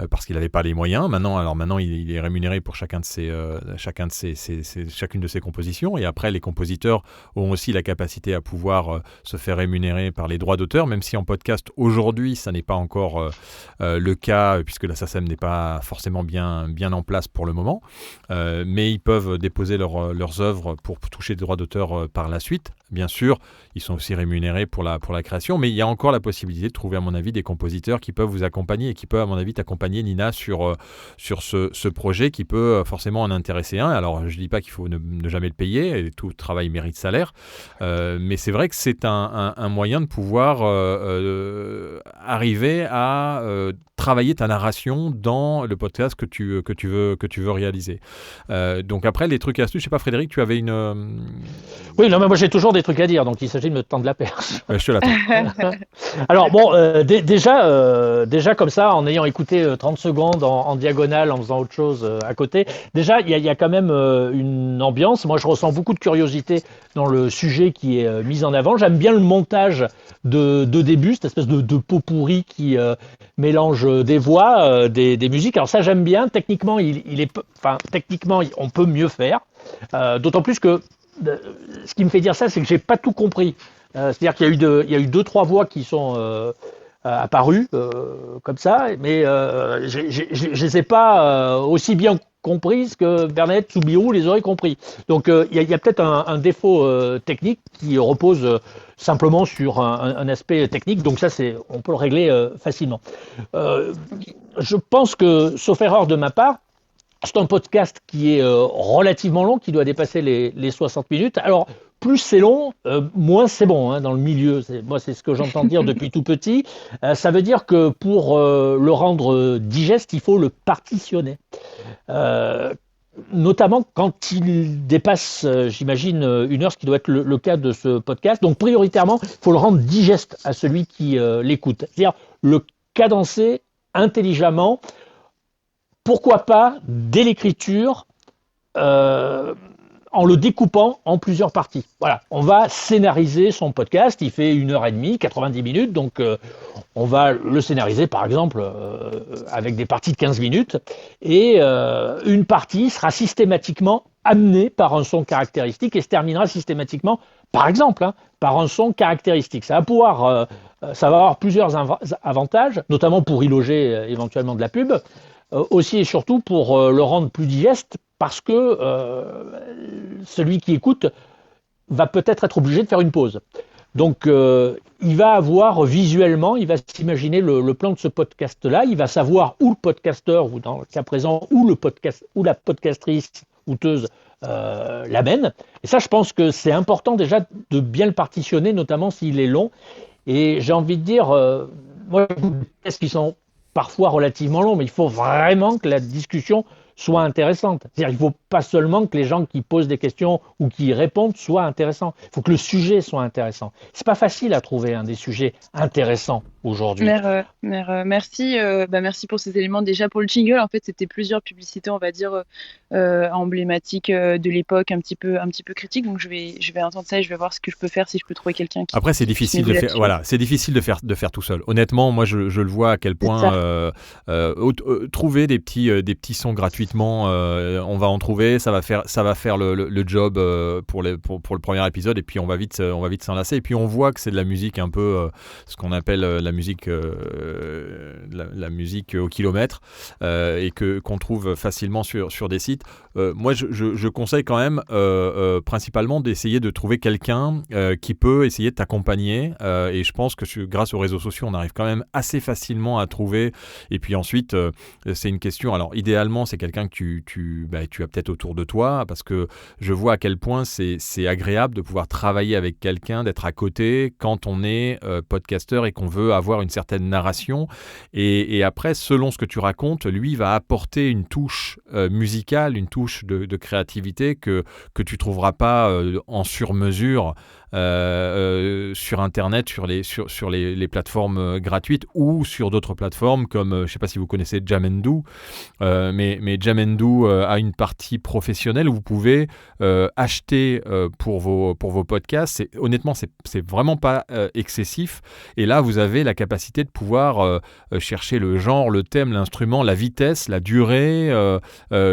parce qu'il n'avait pas les moyens. Maintenant, il est rémunéré pour chacune de ses compositions. Et après, les compositeurs ont aussi la capacité à pouvoir se faire rémunérer par les droits d'auteur, même si en podcast, aujourd'hui, ça n'est pas encore le cas, puisque la SACEM n'est pas forcément bien en place pour le moment. Mais ils peuvent déposer leurs œuvres pour toucher des droits d'auteur par la suite. Bien sûr, ils sont aussi rémunérés pour la création, mais il y a encore la possibilité de trouver, à mon avis, des compositeurs qui peuvent vous accompagner et qui peuvent, à mon avis, t'accompagner, Nina, sur ce projet qui peut forcément en intéresser un. Alors, je ne dis pas qu'il faut ne jamais le payer, et tout travail mérite salaire, mais c'est vrai que c'est un moyen de pouvoir arriver à travailler ta narration dans le podcast que tu veux réaliser. Donc après, les trucs et astuces, je ne sais pas, Frédéric, tu avais une... Oui, non, mais moi j'ai toujours des trucs à dire, donc il s'agit de me tendre la perche. Je te l'attends. Alors bon, déjà comme ça, en ayant écouté 30 secondes en diagonale, en faisant autre chose à côté, déjà il y a quand même une ambiance. Moi je ressens beaucoup de curiosité dans le sujet qui est mis en avant. J'aime bien le montage de début, cette espèce de pot pourri qui mélange des voix, des musiques. Alors ça j'aime bien. Techniquement, techniquement on peut mieux faire. D'autant plus que ce qui me fait dire ça, c'est que j'ai pas tout compris. C'est-à-dire qu'il y a eu 2-3 voix qui sont apparues comme ça, mais je les ai pas aussi bien comprises que Bernadette Soubirous les aurait compris. Donc il y a peut-être un défaut technique qui repose simplement sur un aspect technique. Donc ça, on peut le régler facilement. Je pense que, sauf erreur de ma part, c'est un podcast qui est relativement long, qui doit dépasser les 60 minutes. Alors, plus c'est long, moins c'est bon dans le milieu. Moi, c'est ce que j'entends dire depuis tout petit. Ça veut dire que pour le rendre digeste, il faut le partitionner. Notamment quand il dépasse, j'imagine, 1 heure, ce qui doit être le cas de ce podcast. Donc, prioritairement, il faut le rendre digeste à celui qui l'écoute. C'est-à-dire le cadencer intelligemment. Pourquoi pas, dès l'écriture, en le découpant en plusieurs parties. Voilà, on va scénariser son podcast, il fait 1h30, 90 minutes, donc on va le scénariser par exemple avec des parties de 15 minutes, et une partie sera systématiquement amenée par un son caractéristique et se terminera systématiquement, par exemple, par un son caractéristique. Ça va avoir plusieurs avantages, notamment pour y loger éventuellement de la pub, aussi et surtout pour le rendre plus digeste, parce que celui qui écoute va peut-être être obligé de faire une pause. Donc il va avoir visuellement, il va s'imaginer le plan de ce podcast-là, il va savoir où le podcasteur, ou dans le cas présent, où la podcastrice outeuse l'amène. Et ça, je pense que c'est important déjà de bien le partitionner, notamment s'il est long. Et j'ai envie de dire, moi, des podcasts qui sont parfois relativement long, mais il faut vraiment que la discussion soit intéressante. C'est-à-dire qu'il ne faut pas seulement que les gens qui posent des questions ou qui y répondent soient intéressants. Il faut que le sujet soit intéressant. C'est pas facile à trouver des sujets intéressants aujourd'hui. Merci. Merci pour ces éléments. Déjà pour le jingle, en fait, c'était plusieurs publicités, on va dire, emblématiques de l'époque, un petit peu critiques. Donc je vais entendre ça et je vais voir ce que je peux faire, si je peux trouver quelqu'un qui... Après, c'est difficile de faire. Voilà, c'est difficile de faire tout seul. Honnêtement, moi, je le vois à quel point trouver des petits sons gratuitement, on va en trouver retrouver, ça va faire le job pour le premier épisode, et puis on va vite s'enlacer. Et puis on voit que c'est de la musique un peu ce qu'on appelle la musique au kilomètre, et qu'on trouve facilement sur des sites. Moi, je conseille quand même principalement d'essayer de trouver quelqu'un qui peut essayer de t'accompagner, et je pense que grâce aux réseaux sociaux, on arrive quand même assez facilement à trouver. Et puis ensuite, c'est une question. Alors idéalement, c'est quelqu'un que tu as peut-être autour de toi, parce que je vois à quel point c'est agréable de pouvoir travailler avec quelqu'un, d'être à côté quand on est podcasteur et qu'on veut avoir une certaine narration. Et après, selon ce que tu racontes, lui va apporter une touche musicale, une touche de créativité que tu trouveras pas en sur-mesure sur Internet, sur les plateformes gratuites, ou sur d'autres plateformes comme, je ne sais pas si vous connaissez Jamendo, mais Jamendo a une partie professionnelle où vous pouvez acheter pour vos podcasts. Honnêtement, c'est vraiment pas excessif. Et là, vous avez la capacité de pouvoir chercher le genre, le thème, l'instrument, la vitesse, la durée,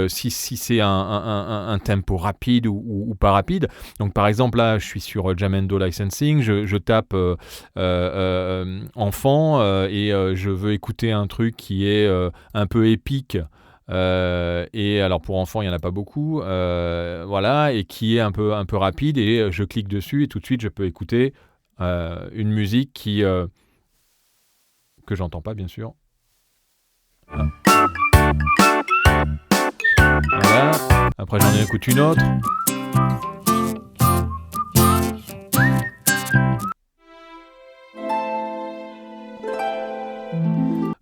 si c'est un tempo rapide ou pas rapide. Donc, par exemple, là, je suis sur Jamendo Licensing, je tape enfant et je veux écouter un truc qui est un peu épique. Et alors pour enfants, il n'y en a pas beaucoup, voilà, et qui est un peu rapide, et je clique dessus et tout de suite je peux écouter une musique que j'entends pas, bien sûr. Voilà. Après j'en écoute une autre.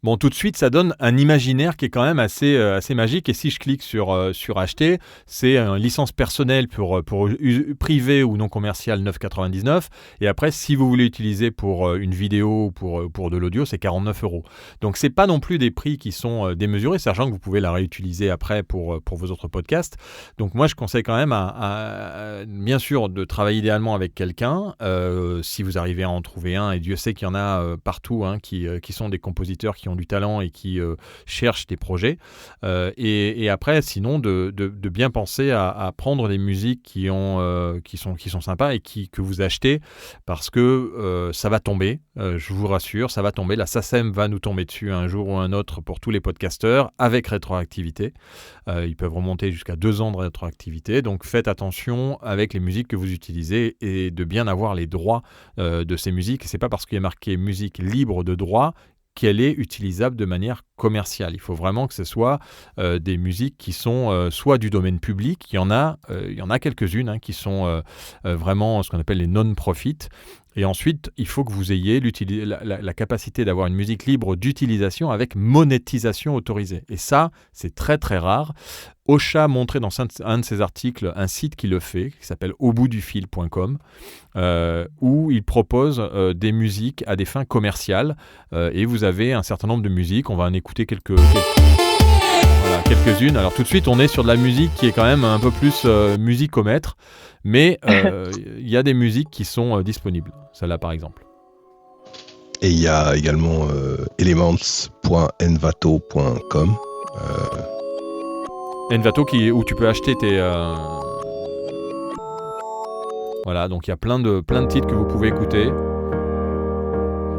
Bon, tout de suite, ça donne un imaginaire qui est quand même assez magique. Et si je clique sur acheter, c'est une licence personnelle pour privé ou non commercial, 9,99. Et après, si vous voulez utiliser pour une vidéo ou pour de l'audio, c'est 49 €. Donc, c'est pas non plus des prix qui sont démesurés, sachant que vous pouvez la réutiliser après pour vos autres podcasts. Donc, moi, je conseille quand même bien sûr, de travailler idéalement avec quelqu'un. Si vous arrivez à en trouver un, et Dieu sait qu'il y en a partout, qui sont des compositeurs qui ont du talent et qui cherchent des projets, et après sinon de bien penser à prendre des musiques qui sont sympas et que vous achetez, parce que ça va tomber, je vous rassure, ça va tomber. La SACEM va nous tomber dessus un jour ou un autre pour tous les podcasteurs avec rétroactivité. Ils peuvent remonter jusqu'à 2 ans de rétroactivité, donc faites attention avec les musiques que vous utilisez et de bien avoir les droits de ces musiques. C'est pas parce qu'il y a marqué musique libre de droit qu'elle est utilisable de manière commerciale. Il faut vraiment que ce soit des musiques qui sont soit du domaine public, il y en a quelques-unes qui sont vraiment ce qu'on appelle les non-profit. Et ensuite, il faut que vous ayez la capacité d'avoir une musique libre d'utilisation avec monétisation autorisée. Et ça, c'est très très rare. Ocha montrait dans un de ses articles un site qui le fait, qui s'appelle auboutdufil.com, où il propose des musiques à des fins commerciales. Et vous avez un certain nombre de musiques. On va en écouter quelques-unes. Alors tout de suite, on est sur de la musique qui est quand même un peu plus musicomètre. Mais il y a des musiques qui sont disponibles. Celle-là, par exemple. Et il y a également elements.envato.com. Envato où tu peux acheter tes... Voilà, donc il y a plein de titres que vous pouvez écouter.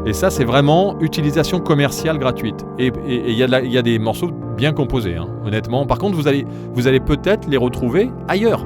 Et ça, c'est vraiment utilisation commerciale gratuite. Et il y a des morceaux bien composés, honnêtement. Par contre, vous allez peut-être les retrouver ailleurs.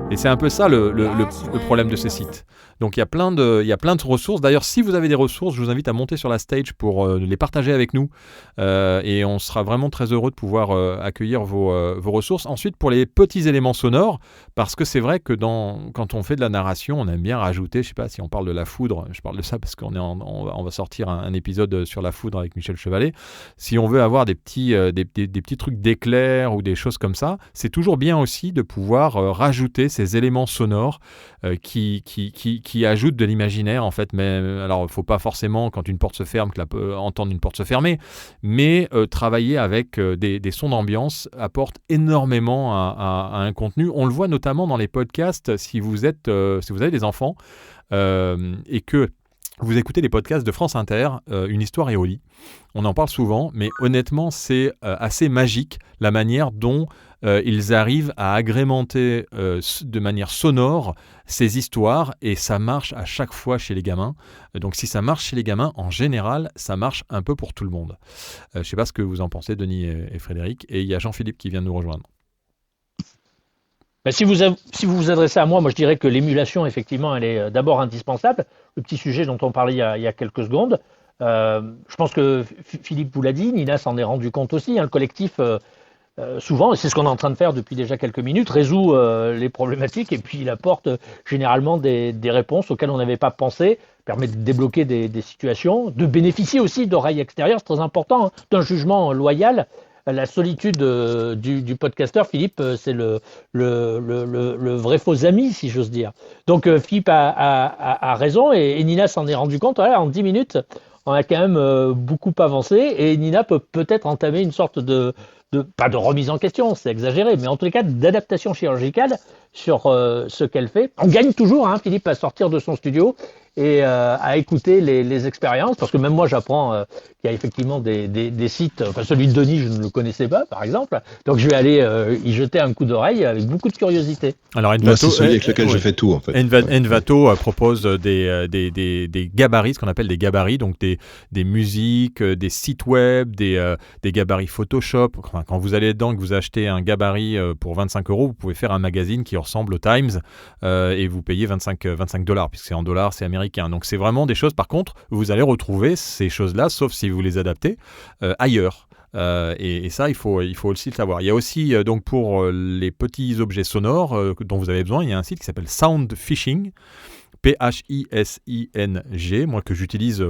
Et c'est un peu ça le problème de ces sites. Donc il y a plein de ressources. D'ailleurs, si vous avez des ressources, je vous invite à monter sur la stage pour les partager avec nous. Et on sera vraiment très heureux de pouvoir accueillir vos ressources. Ensuite, pour les petits éléments sonores, parce que c'est vrai que quand on fait de la narration, on aime bien rajouter, je ne sais pas si on parle de la foudre, je parle de ça parce qu'on va sortir un épisode sur la foudre avec Michel Chevalet. Si on veut avoir des petits trucs d'éclairs ou des choses comme ça, c'est toujours bien aussi de pouvoir rajouter ces éléments sonores qui ajoutent de l'imaginaire, en fait. Mais alors, il ne faut pas forcément, quand une porte se ferme, entendre une porte se fermer, mais travailler avec des sons d'ambiance apporte énormément à un contenu. On le voit notamment dans les podcasts, si vous avez des enfants et que vous écoutez les podcasts de France Inter, Une histoire et au lit. On en parle souvent, mais honnêtement, c'est assez magique la manière dont ils arrivent à agrémenter de manière sonore ces histoires et ça marche à chaque fois chez les gamins. Donc si ça marche chez les gamins, en général, ça marche un peu pour tout le monde. Je ne sais pas ce que vous en pensez, Denis et Frédéric. Et il y a Jean-Philippe qui vient de nous rejoindre. Si vous vous adressez à moi, je dirais que l'émulation, effectivement, elle est d'abord indispensable. Le petit sujet dont on parlait il y a quelques secondes. Je pense que Philippe vous l'a dit, Nina s'en est rendu compte aussi. Le collectif, souvent, et c'est ce qu'on est en train de faire depuis déjà quelques minutes, résout les problématiques et puis il apporte généralement des réponses auxquelles on n'avait pas pensé, permet de débloquer des situations, de bénéficier aussi d'oreilles extérieures, c'est très important, d'un jugement loyal. La solitude du podcasteur, Philippe, c'est le vrai faux ami, si j'ose dire. Donc Philippe a raison et Nina s'en est rendu compte. Voilà, en 10 minutes, on a quand même beaucoup avancé et Nina peut peut-être entamer une sorte pas de remise en question, c'est exagéré, mais en tous les cas d'adaptation chirurgicale sur ce qu'elle fait. On gagne toujours, Philippe, à sortir de son studio et à écouter les expériences, parce que même moi j'apprends qu'il y a effectivement des sites, enfin celui de Denis je ne le connaissais pas par exemple, donc je vais aller y jeter un coup d'oreille avec beaucoup de curiosité. Alors Envato, c'est celui avec lequel je fais tout en fait. Envato propose des gabarits, ce qu'on appelle des gabarits, donc des musiques, des sites web, des gabarits Photoshop. Enfin, quand vous allez dedans, que vous achetez un gabarit pour 25€, vous pouvez faire un magazine qui ressemble au Times et vous payez $25, puisque c'est en dollars, c'est américain. Donc c'est vraiment des choses, par contre, vous allez retrouver ces choses-là, sauf si vous les adaptez, ailleurs. Et ça, il faut aussi le savoir. Il y a aussi, donc pour les petits objets sonores dont vous avez besoin, il y a un site qui s'appelle Soundfishing, P-H-I-S-I-N-G, moi que j'utilise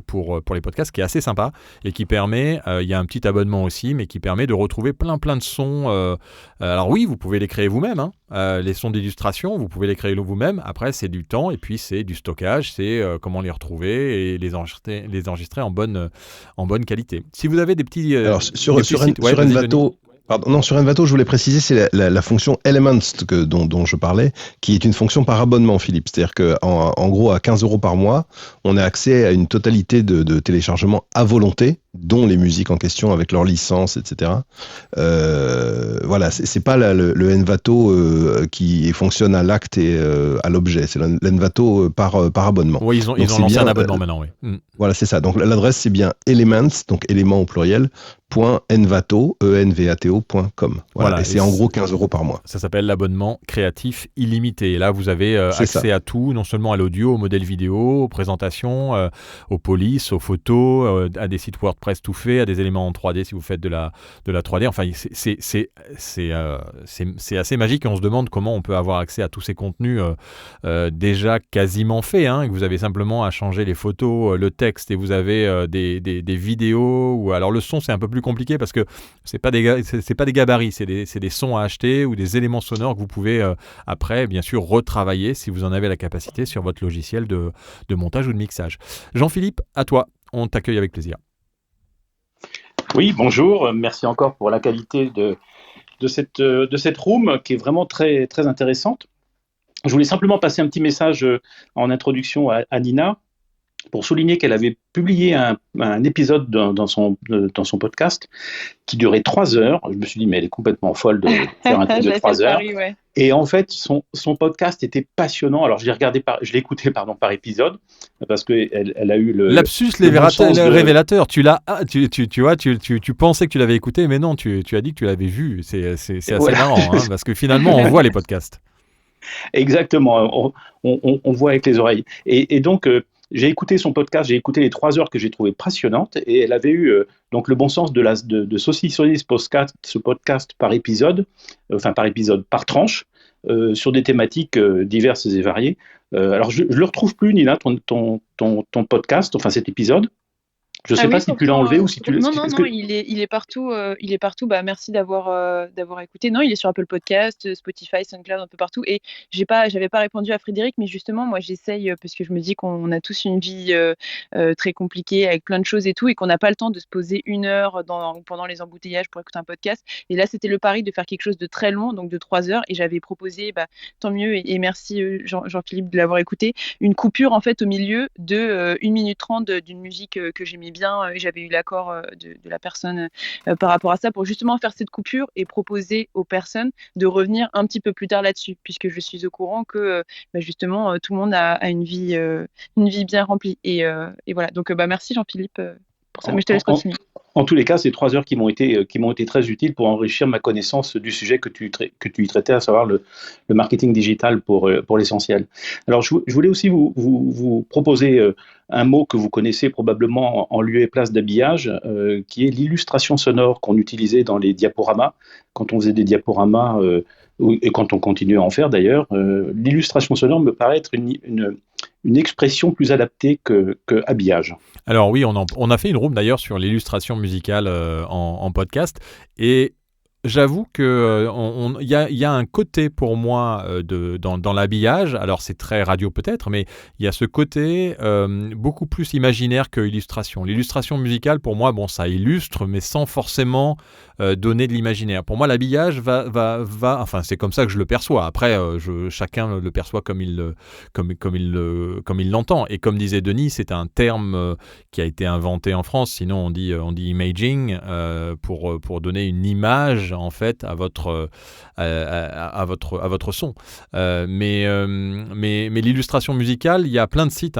pour les podcasts, qui est assez sympa et qui permet, il y a un petit abonnement aussi, mais qui permet de retrouver plein de sons. Alors oui, vous pouvez les créer vous-même, les sons d'illustration, vous pouvez les créer vous-même. Après, c'est du temps et puis c'est du stockage, c'est comment les retrouver et les enregistrer en bonne qualité. Si vous avez des petits... Alors sur Envato... Pardon, non, sur Envato, je voulais préciser, c'est la fonction Elements dont je parlais, qui est une fonction par abonnement, Philippe. C'est-à-dire qu'en gros, à 15€ par mois, on a accès à une totalité de téléchargements à volonté, dont les musiques en question avec leur licence, etc. Voilà, c'est pas le Envato qui fonctionne à l'acte et à l'objet. C'est l'Envato par abonnement. Oui, ils ont lancé un abonnement maintenant, oui. Voilà, c'est ça. Donc l'adresse, c'est bien Elements, donc éléments au pluriel, .envato, envato.com. Voilà, et c'est en gros 15€ par mois. Ça s'appelle l'abonnement créatif illimité. Et là, vous avez accès à tout, non seulement à l'audio, au modèle vidéo, aux présentations, aux polices, aux photos, à des sites WordPress tout faits, à des éléments en 3D si vous faites de la 3D. Enfin, c'est assez magique et on se demande comment on peut avoir accès à tous ces contenus déjà quasiment faits, et que vous avez simplement à changer les photos, le texte, et vous avez des vidéos. Ou alors le son, c'est un peu plus compliqué parce que c'est pas des gabarits, c'est des sons à acheter ou des éléments sonores que vous pouvez après bien sûr retravailler si vous en avez la capacité sur votre logiciel de montage ou de mixage. Jean-Philippe, à toi, on t'accueille avec plaisir. Oui, bonjour, merci encore pour la qualité de cette room qui est vraiment très, très intéressante. Je voulais simplement passer un petit message en introduction à Nina, pour souligner qu'elle avait publié un épisode dans son podcast qui durait 3 heures. Je me suis dit, mais elle est complètement folle de faire un truc de 3 heures. Paris, ouais. Et en fait, son podcast était passionnant. Alors, je l'ai écouté par épisode, parce qu'elle a eu le... Lapsus révélateur. Tu pensais que tu l'avais écouté, mais non, tu as dit que tu l'avais vu. C'est assez marrant, parce que finalement, on voit les podcasts. Exactement, on voit avec les oreilles. Et donc... j'ai écouté son podcast, j'ai écouté les 3 heures que j'ai trouvées passionnantes, et elle avait eu donc le bon sens de saucissonner ce podcast par épisode, par tranche, sur des thématiques diverses et variées. Alors je le retrouve plus, Nina, ton podcast, enfin cet épisode. Je ne sais pas si tu l'as enlevé ou si tu l'as... Non, il est partout. Il est partout. Bah, merci d'avoir écouté. Non, il est sur Apple Podcast, Spotify, SoundCloud, un peu partout. Et j'avais pas répondu à Frédéric, mais justement, moi, j'essaye, parce que je me dis qu'on a tous une vie très compliquée, avec plein de choses et tout, et qu'on n'a pas le temps de se poser 1 heure pendant les embouteillages pour écouter un podcast. Et là, c'était le pari de faire quelque chose de très long, donc de 3 heures. Et j'avais proposé, tant mieux, et merci Jean-Philippe de l'avoir écouté, une coupure en fait au milieu de 1 minute 30 d'une musique que j'aimais aimait bien et j'avais eu l'accord de la personne par rapport à ça pour justement faire cette coupure et proposer aux personnes de revenir un petit peu plus tard là-dessus, puisque je suis au courant que justement tout le monde a une vie bien remplie. Et voilà, donc merci Jean-Philippe pour ça, mais je te laisse continuer. En tous les cas, ces 3 heures qui m'ont été très utiles pour enrichir ma connaissance du sujet que tu y traitais, à savoir le marketing digital pour l'essentiel. Alors, je voulais aussi vous proposer un mot que vous connaissez probablement en lieu et place d'habillage, qui est l'illustration sonore qu'on utilisait dans les diaporamas, quand on faisait des diaporamas, et quand on continue à en faire d'ailleurs. L'illustration sonore me paraît être une expression plus adaptée que habillage. Alors oui, on a fait une room d'ailleurs sur l'illustration musicale en podcast, et j'avoue que y a un côté pour moi dans l'habillage. Alors c'est très radio peut-être, mais il y a ce côté beaucoup plus imaginaire que illustration. L'illustration musicale pour moi, bon, ça illustre, mais sans forcément donner de l'imaginaire. Pour moi, l'habillage va, enfin c'est comme ça que je le perçois. Après, chacun le perçoit comme il l'entend. Et comme disait Denis, c'est un terme qui a été inventé en France. Sinon, on dit imaging pour donner une image en fait à votre son. Mais l'illustration musicale, il y a plein de sites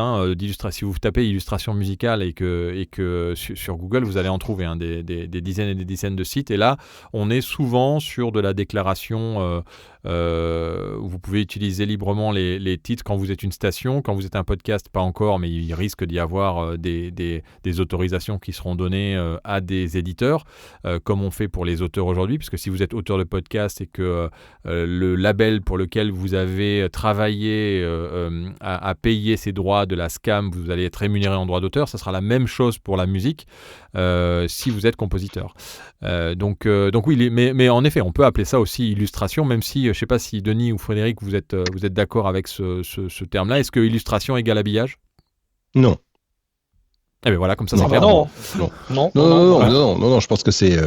si vous tapez illustration musicale et que sur Google vous allez en trouver des dizaines et des dizaines de sites. Et là, on est souvent sur de la déclaration. Vous pouvez utiliser librement les titres quand vous êtes une station, quand vous êtes un podcast, pas encore, mais il risque d'y avoir des autorisations qui seront données à des éditeurs, comme on fait pour les auteurs aujourd'hui, puisque si vous êtes auteur de podcast et que le label pour lequel vous avez travaillé à payer ces droits de la SCAM, vous allez être rémunéré en droit d'auteur, ça sera la même chose pour la musique si vous êtes compositeur. Donc oui, mais en effet, on peut appeler ça aussi illustration, même si, je ne sais pas si Denis ou Frédéric, vous êtes d'accord avec ce terme-là. Est-ce que illustration égale habillage ? Non. Eh bien voilà, comme ça c'est clair. Non, je pense que c'est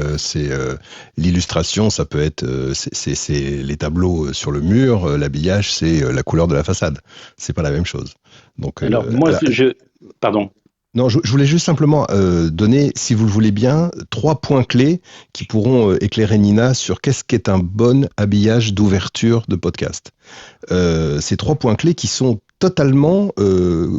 l'illustration, ça peut être c'est les tableaux sur le mur, l'habillage c'est la couleur de la façade. C'est pas la même chose. Donc alors pardon. Non, je voulais juste simplement donner, si vous le voulez bien, 3 points clés qui pourront éclairer Nina sur qu'est-ce qu'est un bon habillage d'ouverture de podcast. Ces 3 points clés qui sont totalement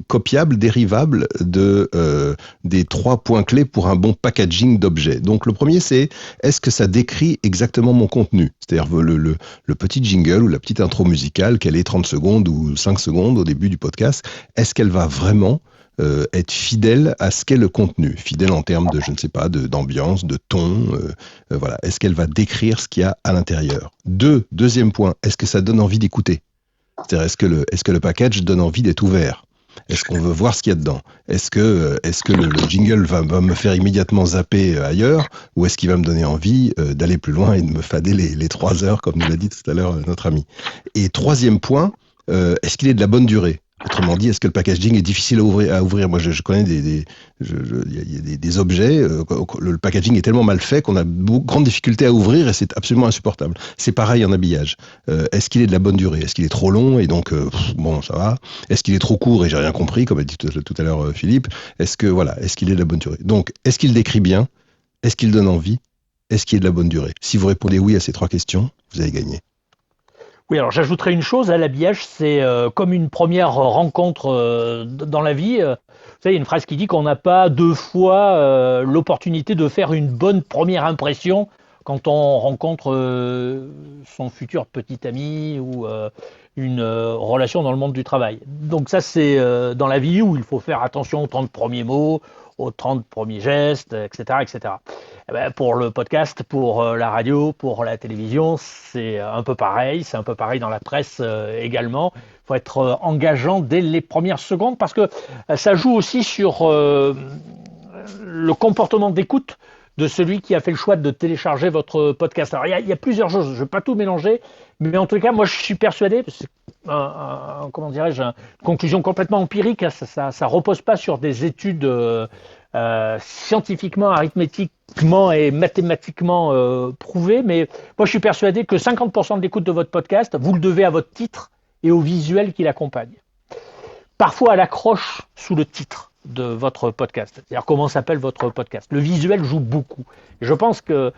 copiables, dérivables des 3 points clés pour un bon packaging d'objets. Donc le premier, c'est est-ce que ça décrit exactement mon contenu ? C'est-à-dire le petit jingle ou la petite intro musicale, qu'elle est 30 secondes ou 5 secondes au début du podcast, est-ce qu'elle va vraiment être fidèle à ce qu'est le contenu, fidèle en termes de, je ne sais pas, d'ambiance, de ton, voilà. Est-ce qu'elle va décrire ce qu'il y a à l'intérieur ? Deuxième point, est-ce que ça donne envie d'écouter ? C'est-à-dire, est-ce que le package donne envie d'être ouvert ? Est-ce qu'on veut voir ce qu'il y a dedans ? Est-ce que le jingle va me faire immédiatement zapper ailleurs, ou est-ce qu'il va me donner envie d'aller plus loin et de me fader les 3 heures, comme nous l'a dit tout à l'heure notre ami ? Et troisième point, est-ce qu'il est de la bonne durée ? Autrement dit, est-ce que le packaging est difficile à ouvrir ? Moi, je connais des objets, le packaging est tellement mal fait qu'on a grande difficulté à ouvrir et c'est absolument insupportable. C'est pareil en habillage. Est-ce qu'il est de la bonne durée ? Est-ce qu'il est trop long et donc, bon, ça va ? Est-ce qu'il est trop court et j'ai rien compris, comme a dit tout à l'heure Philippe ? Est-ce qu'il est de la bonne durée ? Donc, est-ce qu'il décrit bien ? Est-ce qu'il donne envie ? Est-ce qu'il est de la bonne durée ? Si vous répondez oui à ces 3 questions, vous avez gagné. Oui, alors j'ajouterais une chose, l'habillage, c'est comme une première rencontre dans la vie. Vous savez, il y a une phrase qui dit qu'on n'a pas 2 fois l'opportunité de faire une bonne première impression quand on rencontre son futur petit ami ou une relation dans le monde du travail. Donc ça, c'est dans la vie où il faut faire attention aux 30 premiers mots, aux 30 premiers gestes, etc. etc. Eh ben, pour le podcast, pour la radio, pour la télévision, c'est un peu pareil. C'est un peu pareil dans la presse également. Il faut être engageant dès les premières secondes parce que ça joue aussi sur le comportement d'écoute de celui qui a fait le choix de télécharger votre podcast. Alors, il y a plusieurs choses, je ne vais pas tout mélanger, mais en tout cas, moi, je suis persuadé, c'est comment dirais-je, une conclusion complètement empirique, ça ne repose pas sur des études scientifiquement, arithmétiquement et mathématiquement prouvées, mais moi, je suis persuadé que 50% de l'écoute de votre podcast, vous le devez à votre titre et au visuel qui l'accompagne. Parfois à l'accroche sous le titre. de votre podcast. C'est-à-dire comment s'appelle votre podcast. Le visuel joue beaucoup. Et je pense que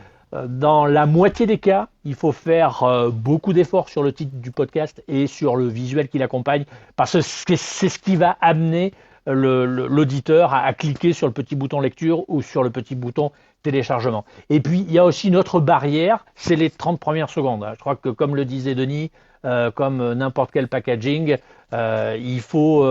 dans la moitié des cas, il faut faire beaucoup d'efforts sur le titre du podcast et sur le visuel qui l'accompagne, parce que c'est ce qui va amener l'auditeur à cliquer sur le petit bouton lecture ou sur le petit bouton téléchargement. Et puis, il y a aussi une autre barrière, c'est les 30 premières secondes. Je crois que, comme le disait Denis, comme n'importe quel packaging, il faut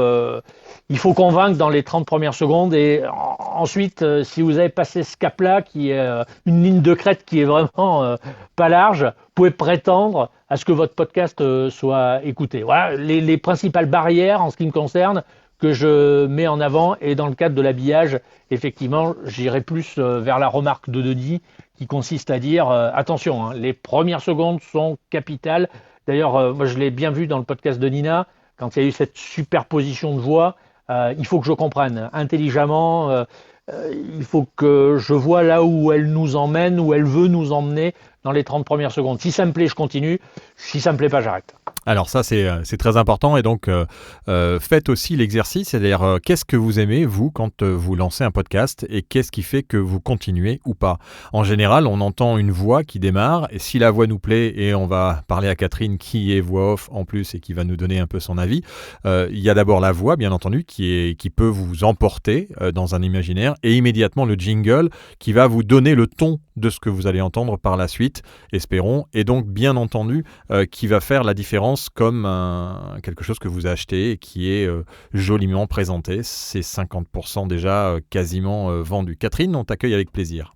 convaincre dans les 30 premières secondes, et ensuite, si vous avez passé ce cap-là, qui est une ligne de crête qui est vraiment pas large, vous pouvez prétendre à ce que votre podcast soit écouté. Voilà les principales barrières en ce qui me concerne que je mets en avant, et dans le cadre de l'habillage, effectivement, j'irai plus vers la remarque de Denis qui consiste à dire attention, les premières secondes sont capitales. D'ailleurs, moi je l'ai bien vu dans le podcast de Nina, quand il y a eu cette superposition de voix, il faut que je comprenne intelligemment, il faut que je vois là où elle nous emmène, où elle veut nous emmener dans les 30 premières secondes. Si ça me plaît, je continue. Si ça me plaît pas, j'arrête. Alors ça, c'est très important, et donc faites aussi l'exercice, c'est-à-dire qu'est-ce que vous aimez, vous, quand vous lancez un podcast, et qu'est-ce qui fait que vous continuez ou pas. En général, on entend une voix qui démarre, et si la voix nous plaît, et on va parler à Catherine qui est voix off en plus et qui va nous donner un peu son avis, il y a d'abord la voix, bien entendu, qui peut vous emporter dans un imaginaire, et immédiatement le jingle qui va vous donner le ton de ce que vous allez entendre par la suite, espérons, et donc bien entendu qui va faire la différence comme quelque chose que vous achetez et qui est joliment présenté. C'est 50% déjà quasiment vendu. Catherine, on t'accueille avec plaisir.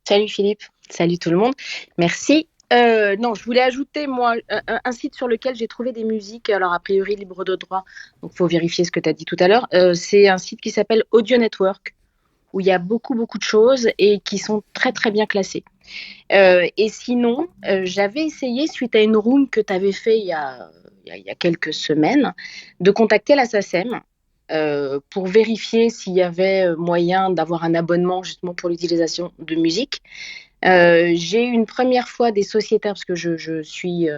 Salut Philippe, salut tout le monde, merci. Non, je voulais ajouter, moi, un site sur lequel j'ai trouvé des musiques, alors a priori libre de droit, donc il faut vérifier ce que tu as dit tout à l'heure. C'est un site qui s'appelle Audio Network, où il y a beaucoup de choses et qui sont très très bien classées. Et sinon, j'avais essayé, suite à une room que tu avais fait il y a quelques semaines, de contacter la SACEM pour vérifier s'il y avait moyen d'avoir un abonnement justement pour l'utilisation de musique. J'ai eu une première fois des sociétaires, parce que je suis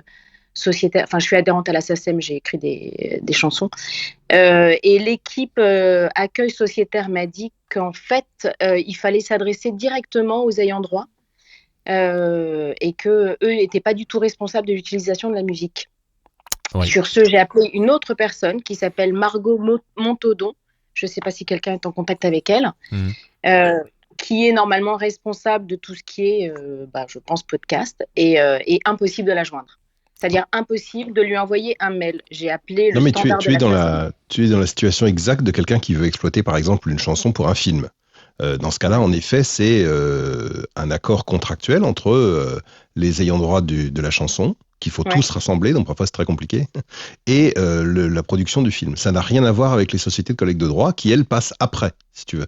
sociétaire, enfin je suis adhérente à la SACEM, j'ai écrit des chansons, et l'équipe accueil sociétaire m'a dit qu'en fait il fallait s'adresser directement aux ayants droit, et qu'eux n'étaient pas du tout responsables de l'utilisation de la musique. Oui. Sur ce, j'ai appelé une autre personne qui s'appelle Margot Montodon, je ne sais pas si quelqu'un est en contact avec elle, qui est normalement responsable de tout ce qui est, je pense, podcast, et impossible de la joindre. C'est-à-dire impossible de lui envoyer un mail. J'ai appelé le standard de la tu es dans la situation exacte de quelqu'un qui veut exploiter, par exemple, une chanson pour un film. Dans ce cas-là, en effet, c'est un accord contractuel entre les ayants droit de la chanson, qu'il faut tous rassembler, donc parfois c'est très compliqué, et la production du film. Ça n'a rien à voir avec les sociétés de collecte de droits qui, elles, passent après, si tu veux.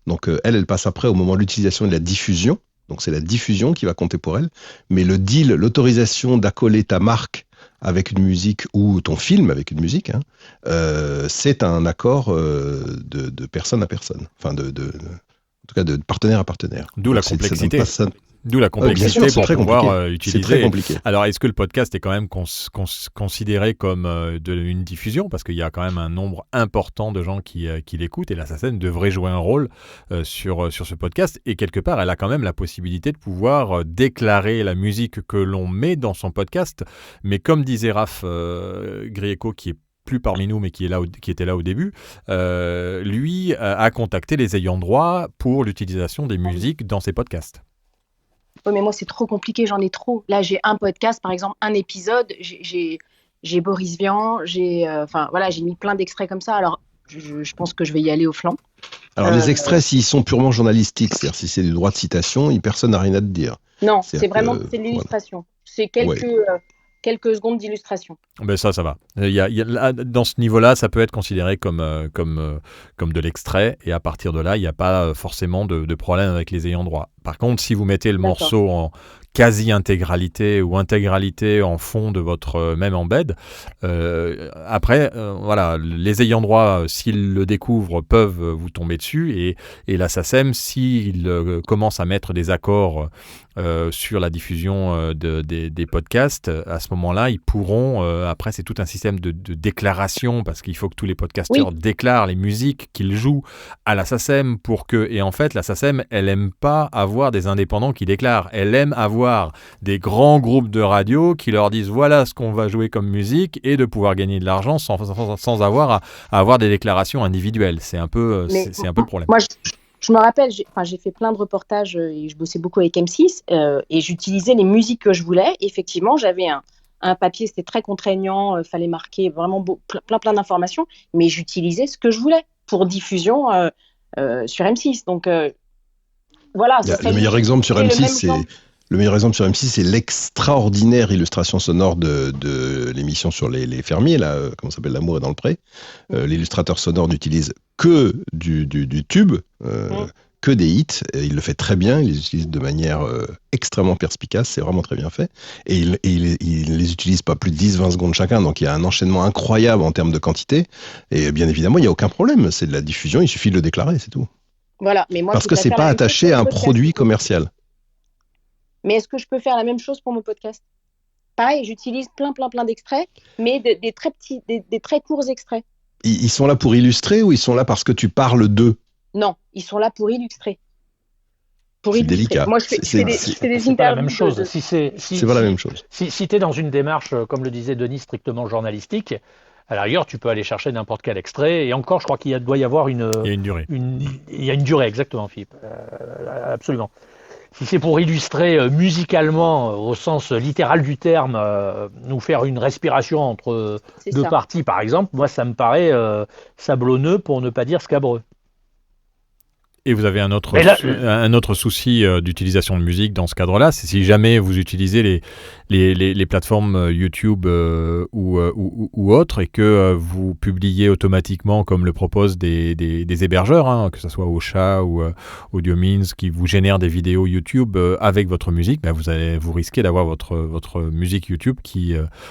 Donc, elles passent après au moment de l'utilisation et de la diffusion. Donc, c'est la diffusion qui va compter pour elles. Mais le deal, l'autorisation d'accoler ta marque avec une musique ou ton film avec une musique, c'est un accord de personne à personne. Enfin, en tout cas, de partenaire à partenaire. D'où la complexité. D'où la complexité pour pouvoir utiliser. C'est très compliqué. Alors, est-ce que le podcast est quand même considéré comme une diffusion ? Parce qu'il y a quand même un nombre important de gens qui l'écoutent, et la SACEM devrait jouer un rôle sur ce podcast. Et quelque part, elle a quand même la possibilité de pouvoir déclarer la musique que l'on met dans son podcast. Mais comme disait Raph Grieco, qui est plus parmi nous, mais qui était là au début, lui a contacté les ayants droit pour l'utilisation des musiques dans ses podcasts. Oui, mais moi, c'est trop compliqué, j'en ai trop. Là, j'ai un podcast, par exemple, un épisode, j'ai Boris Vian, j'ai mis plein d'extraits comme ça. Alors, je pense que je vais y aller au flanc. Alors, les extraits, s'ils sont purement journalistiques, c'est-à-dire si c'est du droit de citation, personne n'a rien à te dire. Non, c'est vraiment c'est de l'illustration. C'est quelques secondes d'illustration. Ben ça va. Dans ce niveau-là, ça peut être considéré comme de l'extrait, et à partir de là, il n'y a pas forcément de problème avec les ayants droit. Par contre, si vous mettez le morceau en quasi-intégralité ou intégralité en fond de votre même embed, après, les ayants droit, s'ils le découvrent, peuvent vous tomber dessus, et la SACEM, s'ils commencent à mettre des accords sur la diffusion des podcasts, à ce moment-là, ils pourront, après c'est tout un système de déclaration, parce qu'il faut que tous les podcasteurs déclarent les musiques qu'ils jouent à la SACEM et en fait la SACEM, elle aime pas avoir des indépendants qui déclarent, elle aime avoir des grands groupes de radio qui leur disent voilà ce qu'on va jouer comme musique et de pouvoir gagner de l'argent sans avoir à avoir des déclarations individuelles. C'est un peu le problème. Moi, je me rappelle, j'ai fait plein de reportages et je bossais beaucoup avec M6 et j'utilisais les musiques que je voulais. Effectivement, j'avais un papier, c'était très contraignant, fallait marquer vraiment plein d'informations, mais j'utilisais ce que je voulais pour diffusion sur M6. Donc voilà. Le meilleur exemple sur M6, c'est l'extraordinaire illustration sonore de l'émission sur les fermiers, là, comment ça s'appelle, L'amour est dans le pré. L'illustrateur sonore n'utilise que du tube, que des hits. Et il le fait très bien, il les utilise de manière extrêmement perspicace, c'est vraiment très bien fait. Et il les utilise pas plus de 10-20 secondes chacun, donc il y a un enchaînement incroyable en termes de quantité. Et bien évidemment, il n'y a aucun problème, c'est de la diffusion, il suffit de le déclarer, c'est tout. Voilà, mais moi, parce que c'est pas attaché à un produit commercial. Mais est-ce que je peux faire la même chose pour mon podcast ? Pareil, j'utilise plein d'extraits, mais des très petits, des très courts extraits. Ils sont là pour illustrer ou ils sont là parce que tu parles d'eux ? Non, ils sont là pour illustrer. C'est délicat. Moi, je fais des interviews. C'est pas la même chose. C'est pas la même chose. Si tu es dans une démarche, comme le disait Denis, strictement journalistique, à la rigueur, tu peux aller chercher n'importe quel extrait. Et encore, je crois qu'il doit y avoir une... Il y a une durée. Il y a une durée, exactement, Philippe. Absolument. Si c'est pour illustrer musicalement, au sens littéral du terme, nous faire une respiration entre deux parties, par exemple, moi, ça me paraît sablonneux, pour ne pas dire scabreux. Et vous avez un autre souci d'utilisation de musique dans ce cadre-là, c'est si jamais vous utilisez les plateformes YouTube ou autres et que vous publiez automatiquement, comme le proposent des hébergeurs, que ce soit Ocha ou AudioMeans, qui vous génèrent des vidéos YouTube avec votre musique, vous risquez d'avoir votre musique YouTube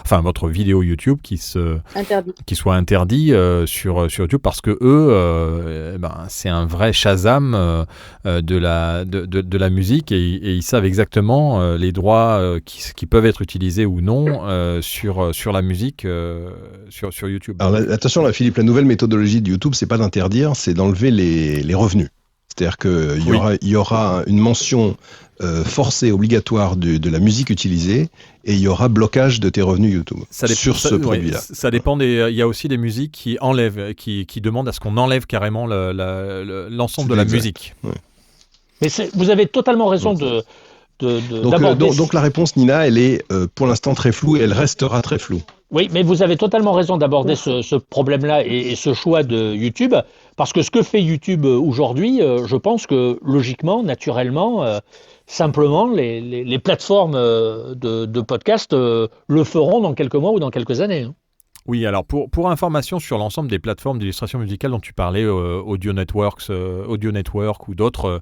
votre vidéo YouTube qui soit interdit sur YouTube, parce que eux, c'est un vrai Shazam de la musique et ils savent exactement les droits qui peuvent être utilisés ou non sur la musique sur YouTube. Alors attention là, Philippe, la nouvelle méthodologie de YouTube, c'est pas d'interdire, c'est d'enlever les revenus. C'est-à-dire qu'il y aura une mention forcée, obligatoire de la musique utilisée, et il y aura blocage de tes revenus YouTube sur ce produit-là. Ça dépend il y a aussi des musiques qui enlèvent, qui demandent à ce qu'on enlève carrément l'ensemble de la musique. Ouais. Mais vous avez totalement raison donc la réponse, Nina, elle est pour l'instant très floue et elle restera très floue. Oui, mais vous avez totalement raison d'aborder ce problème-là et ce choix de YouTube, parce que ce que fait YouTube aujourd'hui, je pense que logiquement, naturellement, simplement, les plateformes de podcast le feront dans quelques mois ou dans quelques années. Oui, alors pour information sur l'ensemble des plateformes d'illustration musicale dont tu parlais, Audio Network ou d'autres,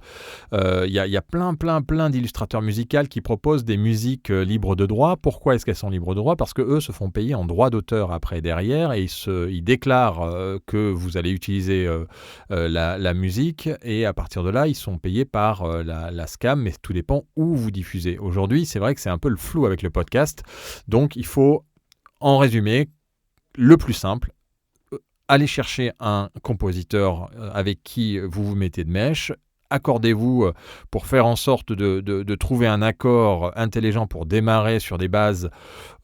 il y a plein d'illustrateurs musicaux qui proposent des musiques libres de droit. Pourquoi est-ce qu'elles sont libres de droit ? Parce que eux se font payer en droit d'auteur après derrière, et ils déclarent que vous allez utiliser la musique, et à partir de là, ils sont payés par la SCAM, mais tout dépend où vous diffusez. Aujourd'hui, c'est vrai que c'est un peu le flou avec le podcast, donc il faut, en résumé, le plus simple, allez chercher un compositeur avec qui vous vous mettez de mèche, accordez-vous pour faire en sorte de trouver un accord intelligent pour démarrer sur des bases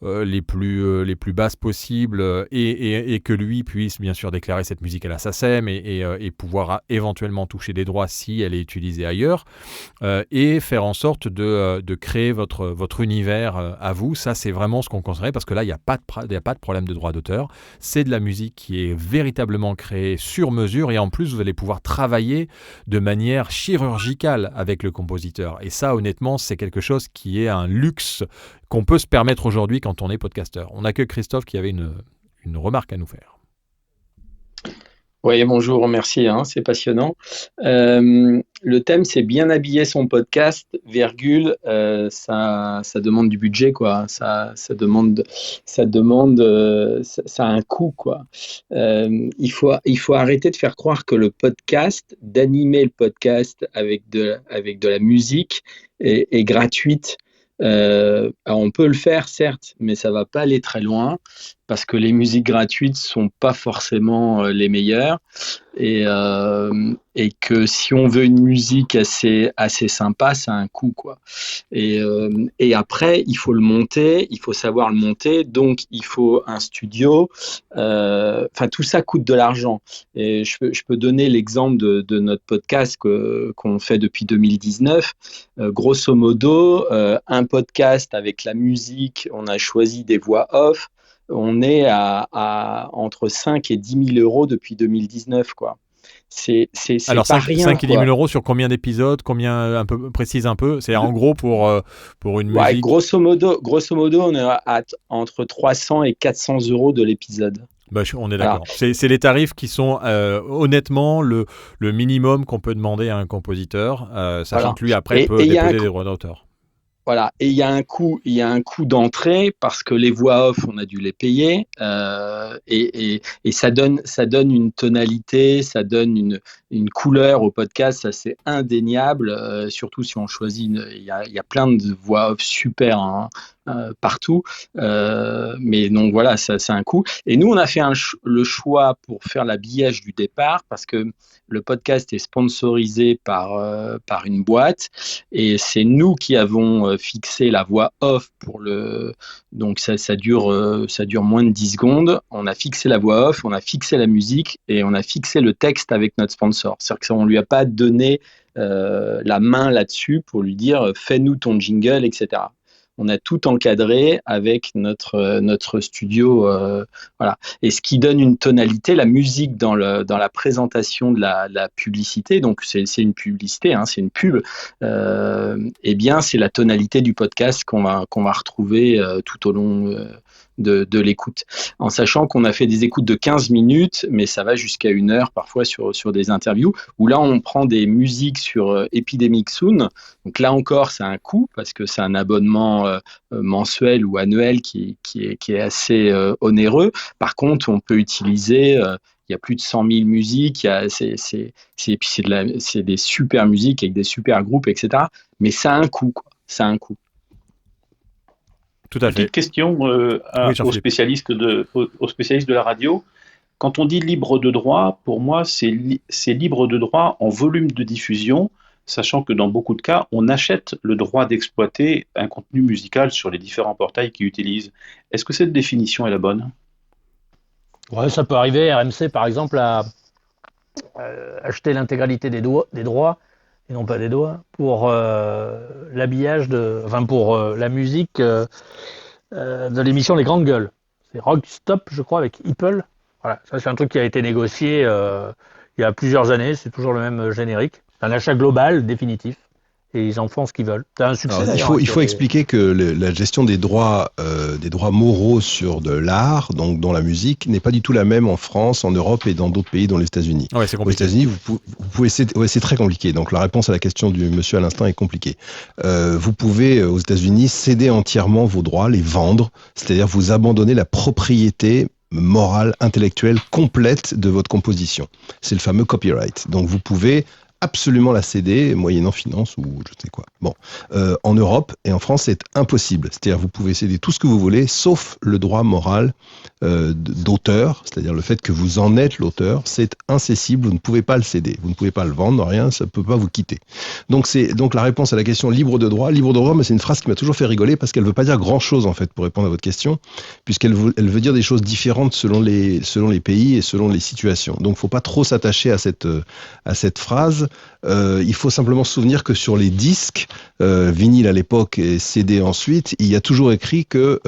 les plus basses possibles, et que lui puisse bien sûr déclarer cette musique à la SACEM et pouvoir éventuellement toucher des droits si elle est utilisée ailleurs, et faire en sorte de créer votre univers à vous. Ça, c'est vraiment ce qu'on conseillerait, parce que là, il n'y a pas de problème de droit d'auteur. C'est de la musique qui est véritablement créée sur mesure, et en plus, vous allez pouvoir travailler de manière chirurgicale avec le compositeur. Et ça, honnêtement, c'est quelque chose qui est un luxe qu'on peut se permettre aujourd'hui quand on est podcasteur. On n'a que Christophe qui avait une remarque à nous faire. Oui, bonjour, merci, c'est passionnant. le thème, c'est bien habiller son podcast, ça demande du budget, quoi. Ça a un coût, quoi. Il faut arrêter de faire croire que le podcast, d'animer le podcast avec de la musique est gratuite. Alors on peut le faire, certes, mais ça va pas aller très loin parce que les musiques gratuites sont pas forcément les meilleures et que si on veut une musique assez sympa, ça a un coût, quoi. Et après, il faut le monter, il faut savoir le monter, donc il faut un studio. Enfin, tout ça coûte de l'argent. Et je peux donner l'exemple de notre podcast qu'on fait depuis 2019. Grosso modo, un podcast avec la musique, on a choisi des voix off. On est à entre 5 et 10 000 euros depuis 2019, quoi. C'est alors, pas 5 rien. Et 10 000 euros sur combien d'épisodes? Combien, précise un peu. C'est en gros pour une musique. Ouais, grosso modo, on est entre 300 et 400 euros de l'épisode. Bah, on est d'accord. C'est les tarifs qui sont honnêtement le minimum qu'on peut demander à un compositeur, sachant que lui après peut déposer des droits d'auteur. Voilà, et il y a un coût d'entrée parce que les voix off, on a dû les payer, et ça donne une tonalité, ça donne une couleur au podcast, ça c'est indéniable, surtout si on choisit, il y a plein de voix off super, hein, partout, mais donc voilà, ça c'est un coût. Et nous on a fait le choix pour faire l'habillage du départ parce que le podcast est sponsorisé par une boîte et c'est nous qui avons fixé la voix off donc ça dure moins de 10 secondes. On a fixé la voix off, on a fixé la musique et on a fixé le texte avec notre sponsor. C'est-à-dire qu'on lui a pas donné la main là-dessus pour lui dire fais-nous ton jingle, etc. On a tout encadré avec notre studio, voilà. Et ce qui donne une tonalité, la musique dans la présentation de la publicité, donc c'est une publicité, hein, c'est une pub, eh bien c'est la tonalité du podcast qu'on va retrouver tout au long de l'écoute, en sachant qu'on a fait des écoutes de 15 minutes, mais ça va jusqu'à 1 heure parfois sur des interviews, où là on prend des musiques sur Epidemic Soon, donc là encore c'est un coût, parce que c'est un abonnement mensuel ou annuel qui est assez onéreux. Par contre, on peut utiliser... il y a plus de 100 000 musiques, c'est des super musiques avec des super groupes, etc. Mais ça a un coût, quoi. Ça a un coût. Tout à fait. Petite question aux spécialistes de la radio. Quand on dit libre de droit, pour moi, c'est libre de droit en volume de diffusion, sachant que dans beaucoup de cas, on achète le droit d'exploiter un contenu musical sur les différents portails qu'ils utilisent. Est-ce que cette définition est la bonne ? Ouais, ça peut arriver. RMC, par exemple, a acheté l'intégralité des droits, et non pas des doigts, pour l'habillage pour la musique de l'émission Les Grandes Gueules. C'est Rock Stop, je crois, avec Apple. Voilà, ça c'est un truc qui a été négocié il y a plusieurs années. C'est toujours le même générique. C'est un achat global, définitif. Et ils en font ce qu'ils veulent. C'est un succès. Alors, il faut expliquer que la gestion des droits moraux sur de l'art, donc dans la musique, n'est pas du tout la même en France, en Europe et dans d'autres pays, dont les États-Unis. Ouais, c'est compliqué. Aux États-Unis, vous pouvez c'est très compliqué. Donc la réponse à la question du monsieur à l'instant est compliquée. Vous pouvez aux États-Unis céder entièrement vos droits, les vendre, c'est-à-dire vous abandonner la propriété morale, intellectuelle complète de votre composition. C'est le fameux copyright. Donc vous pouvez absolument la céder, moyennant finance ou je sais quoi. Bon, en Europe et en France, c'est impossible. C'est-à-dire, vous pouvez céder tout ce que vous voulez, sauf le droit moral d'auteur, c'est-à-dire le fait que vous en êtes l'auteur, c'est incessible, vous ne pouvez pas le céder, vous ne pouvez pas le vendre, rien, ça ne peut pas vous quitter. Donc la réponse à la question libre de droit, mais c'est une phrase qui m'a toujours fait rigoler parce qu'elle ne veut pas dire grand-chose en fait pour répondre à votre question, puisqu'elle veut dire des choses différentes selon les pays et selon les situations. Donc, il ne faut pas trop s'attacher à cette phrase. Il faut simplement se souvenir que sur les disques, vinyle à l'époque et CD ensuite, il y a toujours écrit que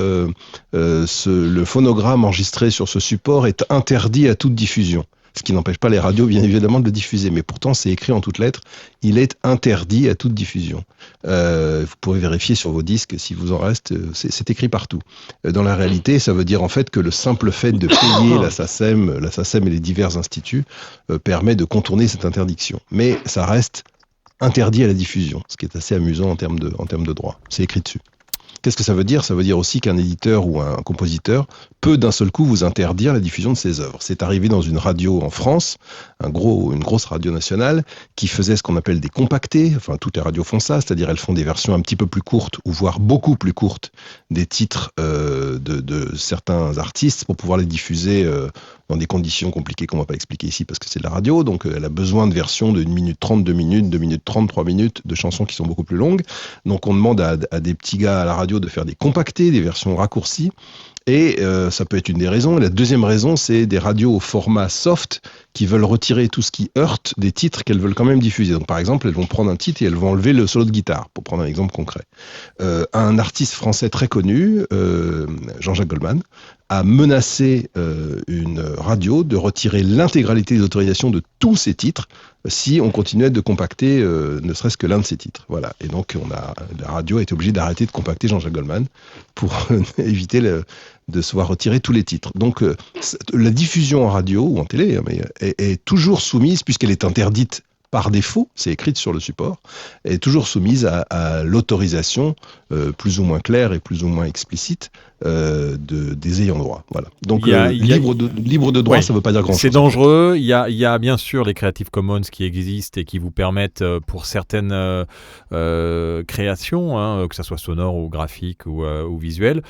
le phonogramme enregistré sur ce support est interdit à toute diffusion. Ce qui n'empêche pas les radios, bien évidemment, de le diffuser. Mais pourtant, c'est écrit en toutes lettres. Il est interdit à toute diffusion. Vous pourrez vérifier sur vos disques s'il vous en reste. C'est écrit partout. Dans la réalité, ça veut dire en fait que le simple fait de payer la SACEM et les divers instituts permet de contourner cette interdiction. Mais ça reste interdit à la diffusion, ce qui est assez amusant en termes de droit. C'est écrit dessus. Qu'est-ce que ça veut dire ? Ça veut dire aussi qu'un éditeur ou un compositeur peut d'un seul coup vous interdire la diffusion de ses œuvres. C'est arrivé dans une radio en France, une grosse radio nationale, qui faisait ce qu'on appelle des compactés. Enfin, toutes les radios font ça, c'est-à-dire elles font des versions un petit peu plus courtes, ou voire beaucoup plus courtes, des titres de certains artistes pour pouvoir les diffuser dans des conditions compliquées qu'on ne va pas expliquer ici parce que c'est de la radio. Donc elle a besoin de versions de 1 minute 30, 2 minutes, 2 minutes 30, 3 minutes, de chansons qui sont beaucoup plus longues. Donc on demande à des petits gars à la radio de faire des compactés, des versions raccourcies. Et ça peut être une des raisons. Et la deuxième raison, c'est des radios au format soft qui veulent retirer tout ce qui heurte des titres qu'elles veulent quand même diffuser. Donc par exemple, elles vont prendre un titre et elles vont enlever le solo de guitare, pour prendre un exemple concret. Un artiste français très connu, Jean-Jacques Goldman, a menacé une radio de retirer l'intégralité des autorisations de tous ses titres si on continuait de compacter ne serait-ce que l'un de ses titres. Voilà. Et donc la radio a été obligée d'arrêter de compacter Jean-Jacques Goldman pour éviter de se voir retirer tous les titres. Donc la diffusion en radio ou en télé est toujours soumise, puisqu'elle est interdite par défaut, c'est écrit sur le support, est toujours soumise à l'autorisation plus ou moins claire et plus ou moins explicite des ayants droit. Voilà. Donc libre de droit, ça ne veut pas dire grand-chose. C'est dangereux. Il y a bien sûr les Creative Commons qui existent et qui vous permettent pour certaines créations, que ce soit sonore ou graphique ou visuel,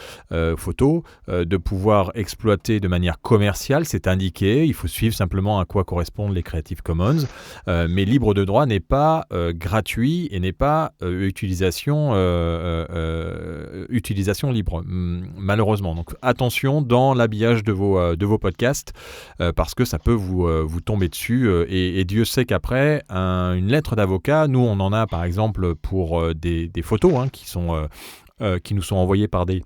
photo, de pouvoir exploiter de manière commerciale. C'est indiqué. Il faut suivre simplement à quoi correspondent les Creative Commons. Mais libre de droit n'est pas gratuit et n'est pas utilisation libre. Malheureusement. Donc attention dans l'habillage de vos podcasts parce que ça peut vous tomber dessus et Dieu sait qu'après une lettre d'avocat, nous on en a par exemple pour des photos qui nous sont envoyées par des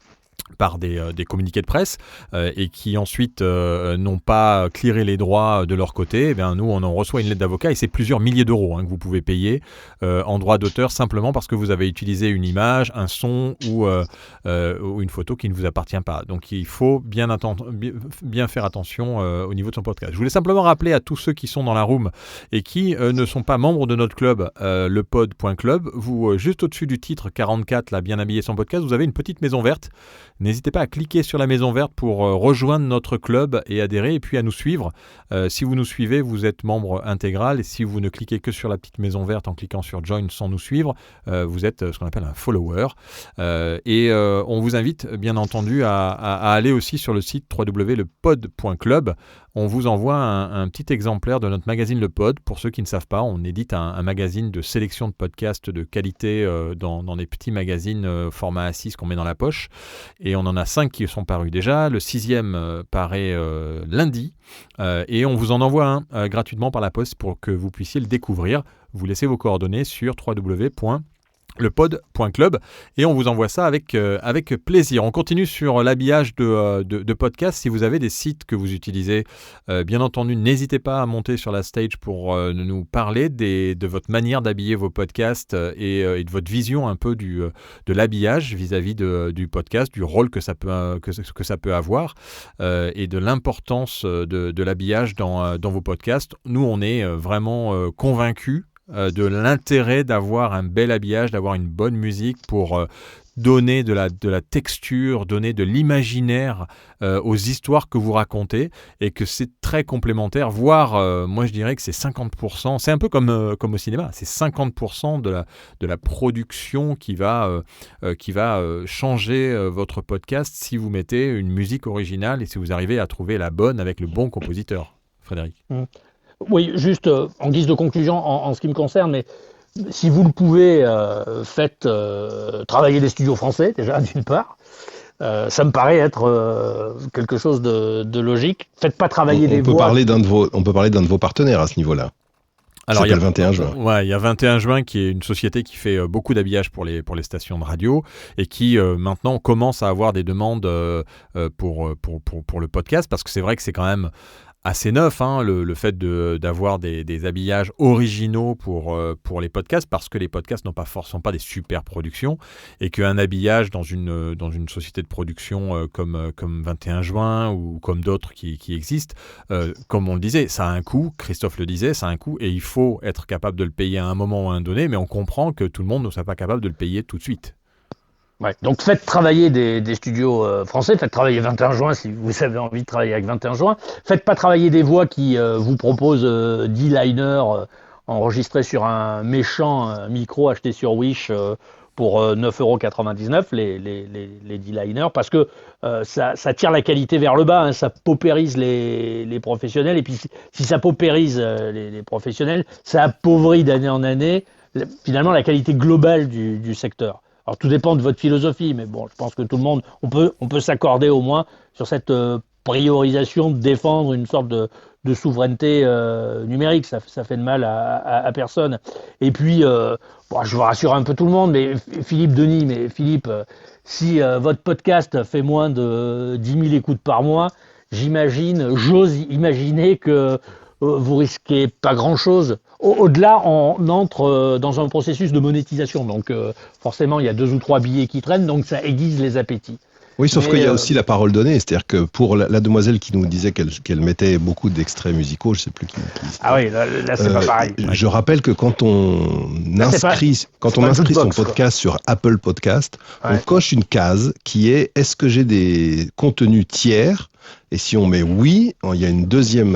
communiqués de presse et qui ensuite n'ont pas clearé les droits de leur côté, eh bien, nous on en reçoit une lettre d'avocat et c'est plusieurs milliers d'euros que vous pouvez payer en droit d'auteur simplement parce que vous avez utilisé une image, un son ou une photo qui ne vous appartient pas. Donc il faut bien faire attention au niveau de son podcast. Je voulais simplement rappeler à tous ceux qui sont dans la room et qui ne sont pas membres de notre club, lepod.club, vous juste au-dessus du titre 44, là, bien habillé son podcast, vous avez une petite maison verte. N'hésitez pas à cliquer sur la maison verte pour rejoindre notre club et adhérer et puis à nous suivre. Si vous nous suivez, vous êtes membre intégral et si vous ne cliquez que sur la petite maison verte en cliquant sur Join sans nous suivre, vous êtes ce qu'on appelle un follower. On vous invite bien entendu à aller aussi sur le site www.lepod.club. On vous envoie un petit exemplaire de notre magazine Le Pod. Pour ceux qui ne savent pas, on édite un magazine de sélection de podcasts de qualité dans des petits magazines format A6 qu'on met dans la poche. Et on en a 5 qui sont parus déjà. Le 6e paraît lundi. Et on vous en envoie un gratuitement par la poste pour que vous puissiez le découvrir. Vous laissez vos coordonnées sur www.lepod.club et on vous envoie ça avec plaisir. On continue sur l'habillage de podcast. Si vous avez des sites que vous utilisez, bien entendu, n'hésitez pas à monter sur la stage pour nous parler de votre manière d'habiller vos podcasts et de votre vision un peu de l'habillage vis-à-vis du podcast, du rôle que ça peut avoir et de l'importance de l'habillage dans vos podcasts. Nous, on est vraiment convaincus de l'intérêt d'avoir un bel habillage, d'avoir une bonne musique pour donner de la texture, donner de l'imaginaire aux histoires que vous racontez et que c'est très complémentaire, voire moi je dirais que c'est 50%, c'est un peu comme au cinéma, c'est 50% de la production qui va changer votre podcast si vous mettez une musique originale et si vous arrivez à trouver la bonne avec le bon compositeur. Frédéric. Oui, juste en guise de conclusion en ce qui me concerne, mais si vous le pouvez, faites travailler des studios français, déjà, d'une part. Ça me paraît être quelque chose de logique. Faites pas travailler des voix. On peut parler d'un de vos partenaires à ce niveau-là. Alors, il y a le 21 juin. Ouais, il y a 21 juin qui est une société qui fait beaucoup d'habillage pour les stations de radio et qui maintenant commence à avoir des demandes pour le podcast parce que c'est vrai que c'est quand même assez neuf, le fait d'avoir des habillages originaux pour les podcasts, parce que les podcasts sont pas des super productions, et qu'un habillage dans une société de production comme 21 juin ou comme d'autres qui existent, comme on le disait, ça a un coût, Christophe le disait, ça a un coût, et il faut être capable de le payer à un moment ou à un donné, mais on comprend que tout le monde ne soit pas capable de le payer tout de suite. Ouais, donc faites travailler des studios français, faites travailler 21 juin si vous avez envie de travailler avec 21 juin. Faites pas travailler des voix qui vous proposent 10 liners enregistrés sur un méchant micro acheté sur Wish pour 9,99 € les 10 liners, parce que ça tire la qualité vers le bas, ça paupérise les professionnels, et puis si ça paupérise les professionnels, ça appauvrit d'année en année finalement la qualité globale du secteur. Alors tout dépend de votre philosophie, mais bon, je pense que tout le monde, on peut s'accorder au moins sur cette priorisation de défendre une sorte de souveraineté numérique. Ça fait de mal à personne. Et puis, je veux rassurer un peu tout le monde, mais Philippe, si votre podcast fait moins de 10 000 écoutes par mois, j'ose imaginer que vous risquez pas grand-chose. Au-delà, on entre dans un processus de monétisation. Donc, forcément, il y a 2 ou 3 billets qui traînent, donc ça aiguise les appétits. Oui, sauf qu'il y a aussi la parole donnée. C'est-à-dire que pour la demoiselle qui nous disait qu'elle mettait beaucoup d'extraits musicaux, je ne sais plus qui. Ah oui, là c'est pas pareil. Je rappelle que quand on inscrit son podcast sur Apple Podcast, on coche une case qui est « Est-ce que j'ai des contenus tiers ?» Et si on met oui, il y a une deuxième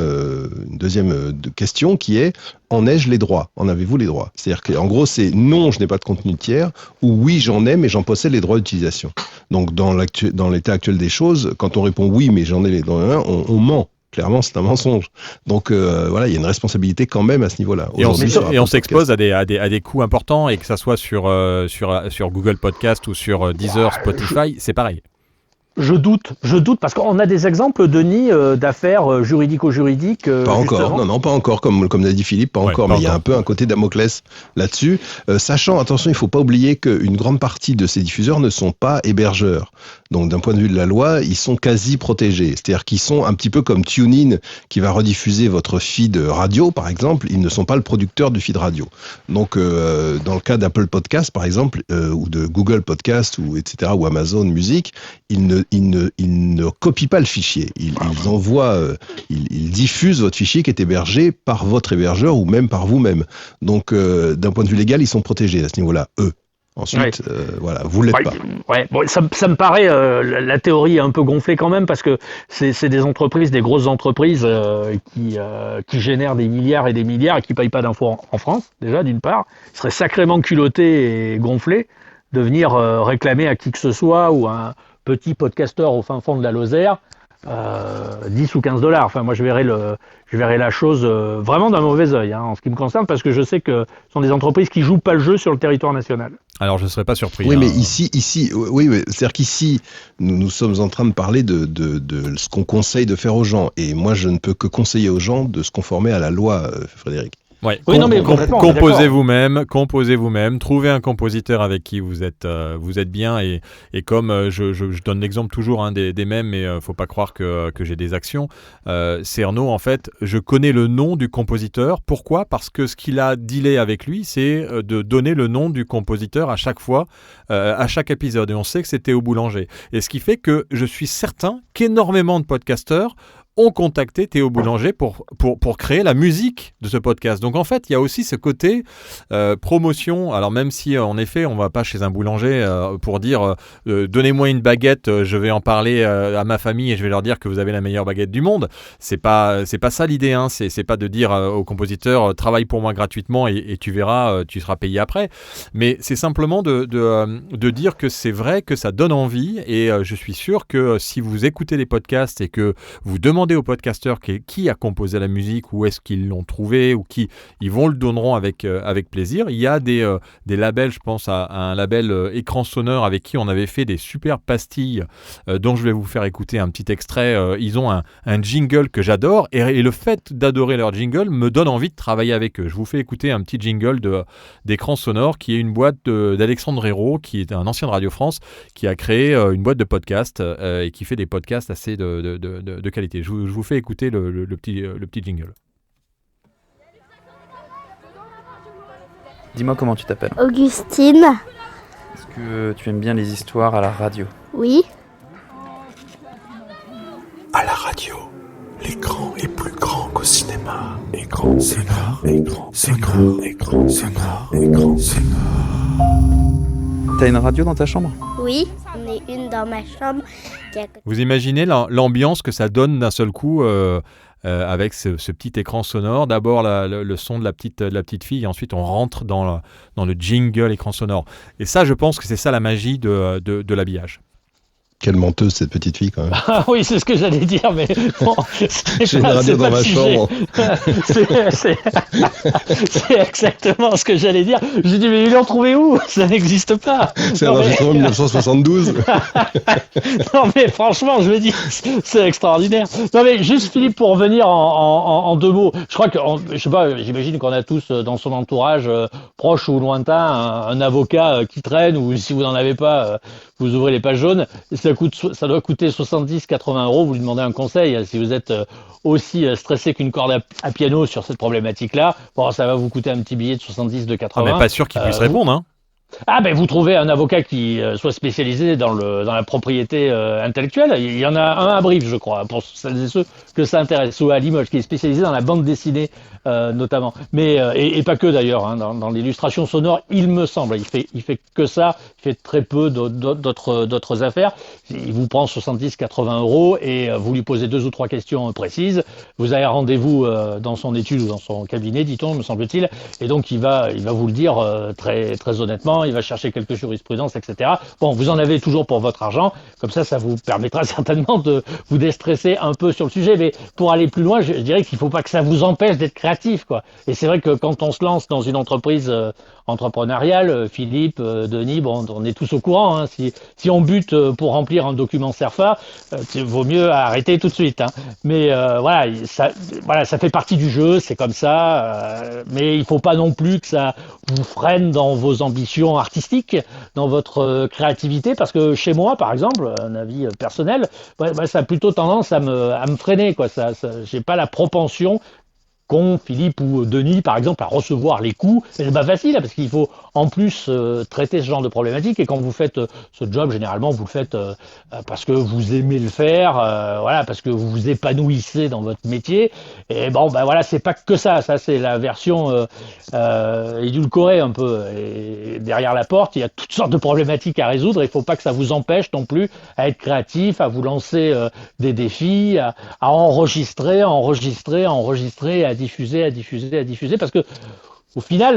question qui est « En ai-je les droits ? En avez-vous les droits ?» C'est-à-dire qu'en gros, c'est « Non, je n'ai pas de contenu tiers » ou « Oui, j'en ai, mais j'en possède les droits d'utilisation. » Donc, dans l'état actuel des choses, quand on répond « Oui, mais j'en ai les droits », on ment. Clairement, c'est un mensonge. Donc, il y a une responsabilité quand même à ce niveau-là. Et on s'expose à des coûts importants, et que ça soit sur Google Podcast ou sur Deezer, Spotify, c'est pareil. Je doute, parce qu'on a des exemples, Denis, d'affaires juridico-juridiques. Pas encore, non, pas encore, comme l'a dit Philippe, pas encore, mais il y a un peu un côté Damoclès là-dessus. Sachant, attention, il ne faut pas oublier qu'une grande partie de ces diffuseurs ne sont pas hébergeurs. Donc, d'un point de vue de la loi, ils sont quasi protégés. C'est-à-dire qu'ils sont un petit peu comme TuneIn, qui va rediffuser votre feed radio, par exemple. Ils ne sont pas le producteur du feed radio. Donc, dans le cas d'Apple Podcast, par exemple, ou de Google Podcast, etc., ou Amazon Music, ils ne copient pas le fichier. Ils envoient, ils diffusent votre fichier qui est hébergé par votre hébergeur ou même par vous-même. Donc, d'un point de vue légal, ils sont protégés à ce niveau-là, eux. Ensuite, vous ne l'êtes pas. Ouais. Bon, ça me paraît, la théorie est un peu gonflée quand même, parce que c'est des entreprises, des grosses entreprises qui génèrent des milliards et des milliards et qui ne payent pas d'impôts en France, déjà, d'une part. Ils seraient sacrément culottés et gonflés de venir réclamer à qui que ce soit, ou à un petit podcasteur au fin fond de la Lozère, 10 ou 15 $. Enfin, moi, je verrais la chose vraiment d'un mauvais œil, en ce qui me concerne, parce que je sais que ce sont des entreprises qui jouent pas le jeu sur le territoire national. Alors, je ne serais pas surpris. Oui, mais ici, c'est-à-dire qu'ici, nous sommes en train de parler de ce qu'on conseille de faire aux gens. Et moi, je ne peux que conseiller aux gens de se conformer à la loi, Frédéric. Ouais. Composez vous-même, trouvez un compositeur avec qui vous êtes bien, et comme je donne l'exemple toujours des mêmes, mais faut pas croire que j'ai des actions. Cernod, en fait, je connais le nom du compositeur. Pourquoi ? Parce que ce qu'il a dealé avec lui, c'est de donner le nom du compositeur à chaque fois, à chaque épisode, et on sait que c'était Théo Boulanger. Et ce qui fait que je suis certain qu'énormément de podcasteurs ont contacté Théo Boulanger pour créer la musique de ce podcast. Donc en fait, il y a aussi ce côté promotion. Alors même si en effet, on va pas chez un boulanger pour dire donnez-moi une baguette, je vais en parler à ma famille et je vais leur dire que vous avez la meilleure baguette du monde. C'est pas ça l'idée. C'est pas de dire au compositeur travaille pour moi gratuitement et tu verras, tu seras payé après. Mais c'est simplement de dire que c'est vrai que ça donne envie, et je suis sûr que si vous écoutez les podcasts et que vous demandez aux podcasteurs qui a composé la musique, où est-ce qu'ils l'ont trouvé, ou qui ils vous le donneront avec plaisir. Il y a des labels, je pense à un label Écran Sonore avec qui on avait fait des super pastilles dont je vais vous faire écouter un petit extrait. Ils ont un jingle que j'adore, et le fait d'adorer leur jingle me donne envie de travailler avec eux. Je vous fais écouter un petit jingle d'Écran Sonore, qui est une boîte d'Alexandre Hérault, qui est un ancien de Radio France, qui a créé une boîte de podcasts et qui fait des podcasts assez de qualité. Je vous fais écouter le petit jingle. Dis-moi comment tu t'appelles. Augustine. Est-ce que tu aimes bien les histoires à la radio ? Oui. À la radio, l'écran est plus grand qu'au cinéma. Écran sonore, écran sonore, écran sonore, écran sonore. T'as une radio dans ta chambre ? Oui, j'en ai une dans ma chambre. Vous imaginez l'ambiance que ça donne d'un seul coup avec ce petit écran sonore. D'abord le son de la petite fille, et ensuite on rentre dans le jingle écran sonore. Et ça, je pense que c'est ça la magie de l'habillage. Quelle menteuse cette petite fille quand même. Ah oui, c'est ce que j'allais dire, mais bon, j'ai une radio dans ma chambre. C'est exactement ce que j'allais dire. J'ai dit, mais ils l'ont trouvé où ? Ça n'existe pas. C'est un enregistrement 1972. Non mais franchement, je me dis, c'est extraordinaire. Non mais juste Philippe, pour revenir en 2 mots, je crois que, je sais pas, j'imagine qu'on a tous dans son entourage, proche ou lointain, un avocat qui traîne, ou si vous n'en avez pas, vous ouvrez les pages jaunes. Ça doit coûter 70-80 €, vous lui demandez un conseil. Si vous êtes aussi stressé qu'une corde à piano sur cette problématique-là, bon, ça va vous coûter un petit billet de 70, de 80. Ah, mais pas sûr qu'il puisse répondre, hein. Ah ben vous trouvez un avocat qui soit spécialisé dans la propriété intellectuelle. Il y en a un à Brive, je crois, pour celles et ceux que ça intéresse, ou à Limoges, qui est spécialisé dans la bande dessinée notamment. Mais et pas que d'ailleurs, hein, dans l'illustration sonore, il me semble. Il fait que ça. Il fait très peu d'autres affaires. Il vous prend 70-80 € et vous lui posez 2 ou 3 questions précises. Vous avez rendez-vous dans son étude ou dans son cabinet, dit-on, me semble-t-il. Et donc il va vous le dire très très honnêtement. Il va chercher quelques jurisprudences, etc. Bon, vous en avez toujours pour votre argent. Comme ça vous permettra certainement de vous déstresser un peu sur le sujet. Mais pour aller plus loin, je dirais qu'il ne faut pas que ça vous empêche d'être créatif, quoi. Et c'est vrai que quand on se lance dans une entreprise entrepreneuriale, Philippe, Denis, bon, on est tous au courant. Hein. Si on bute pour remplir un document CERFA, il vaut mieux arrêter tout de suite. Hein. Mais voilà, ça fait partie du jeu, c'est comme ça. Mais il ne faut pas non plus que ça vous freine dans vos ambitions artistiques, dans votre créativité, parce que chez moi, par exemple, un avis personnel, ça a plutôt tendance à me freiner, quoi. J'ai pas la propension qu'ont Philippe ou Denis, par exemple, à recevoir les coups. C'est pas facile, parce qu'il faut en plus traiter ce genre de problématique. Et quand vous faites ce job, généralement, vous le faites parce que vous aimez le faire, voilà, parce que vous vous épanouissez dans votre métier. Et bon, voilà, c'est pas que ça. Ça, c'est la version édulcorée un peu. Et derrière la porte, il y a toutes sortes de problématiques à résoudre. Il faut pas que ça vous empêche non plus à être créatif, à vous lancer des défis, à enregistrer, à diffuser, parce que au final,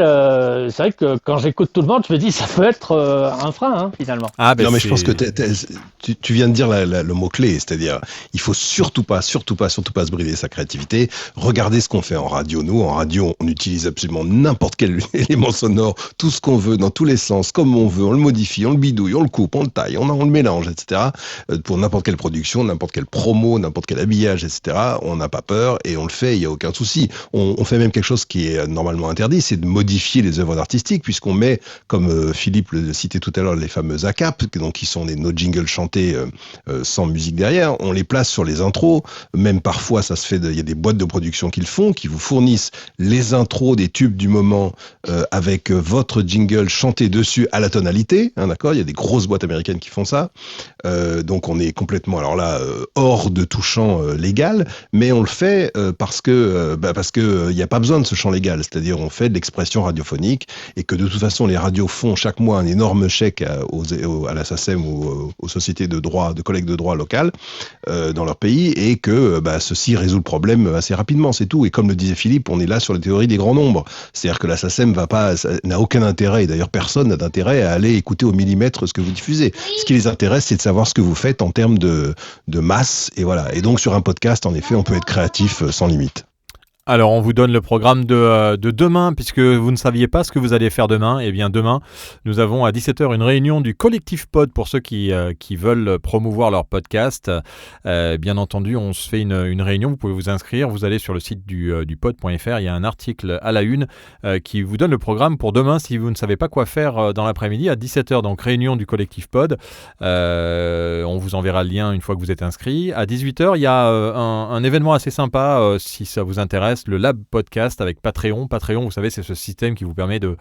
c'est vrai que quand j'écoute tout le monde, je me dis ça peut être un frein, hein, finalement. Ah, ben non, mais je pense que tu viens de dire le mot-clé, c'est-à-dire il faut surtout pas se brider sa créativité. Regardez ce qu'on fait en radio. Nous, en radio, on utilise absolument n'importe quel élément sonore, tout ce qu'on veut, dans tous les sens, comme on veut, on le modifie, on le bidouille, on le coupe, on le taille, on le mélange, etc. Pour n'importe quelle production, n'importe quelle promo, n'importe quel habillage, etc. On n'a pas peur et on le fait, il n'y a aucun souci. On fait même quelque chose qui est normalement interdit, c'est de modifier les œuvres artistiques, puisqu'on met, comme Philippe le citait tout à l'heure, les fameux ACAP, donc qui sont nos jingles chantés sans musique derrière, on les place sur les intros, même parfois ça se fait, il y a des boîtes de production qui le font, qui vous fournissent les intros des tubes du moment avec votre jingle chanté dessus à la tonalité, hein, d'accord, il y a des grosses boîtes américaines qui font ça, donc on est complètement, alors là, hors de tout champ légal, mais on le fait parce que il n'y a pas besoin de ce champ légal, c'est-à-dire on fait de l'expression radiophonique et que de toute façon les radios font chaque mois un énorme chèque à la SACEM ou aux sociétés de collecte de droits locales dans leur pays et que ceci résout le problème assez rapidement, c'est tout. Et comme le disait Philippe, on est là sur la théorie des grands nombres, c'est-à-dire que la SACEM n'a aucun intérêt, et d'ailleurs personne n'a d'intérêt à aller écouter au millimètre ce que vous diffusez. Ce qui les intéresse, c'est de savoir ce que vous faites en termes de masse, et voilà. Et donc sur un podcast, en effet, on peut être créatif sans limite. Alors, on vous donne le programme de demain, puisque vous ne saviez pas ce que vous allez faire demain. Eh bien, demain, nous avons à 17h une réunion du collectif Pod pour ceux qui veulent promouvoir leur podcast. Bien entendu, on se fait une réunion. Vous pouvez vous inscrire. Vous allez sur le site du pod.fr. Il y a un article à la une qui vous donne le programme pour demain si vous ne savez pas quoi faire dans l'après-midi à 17h. Donc, réunion du collectif Pod. On vous enverra le lien une fois que vous êtes inscrit. À 18h, il y a un événement assez sympa si ça vous intéresse. Le Lab Podcast avec Patreon. Patreon, vous savez, c'est ce système qui vous permet de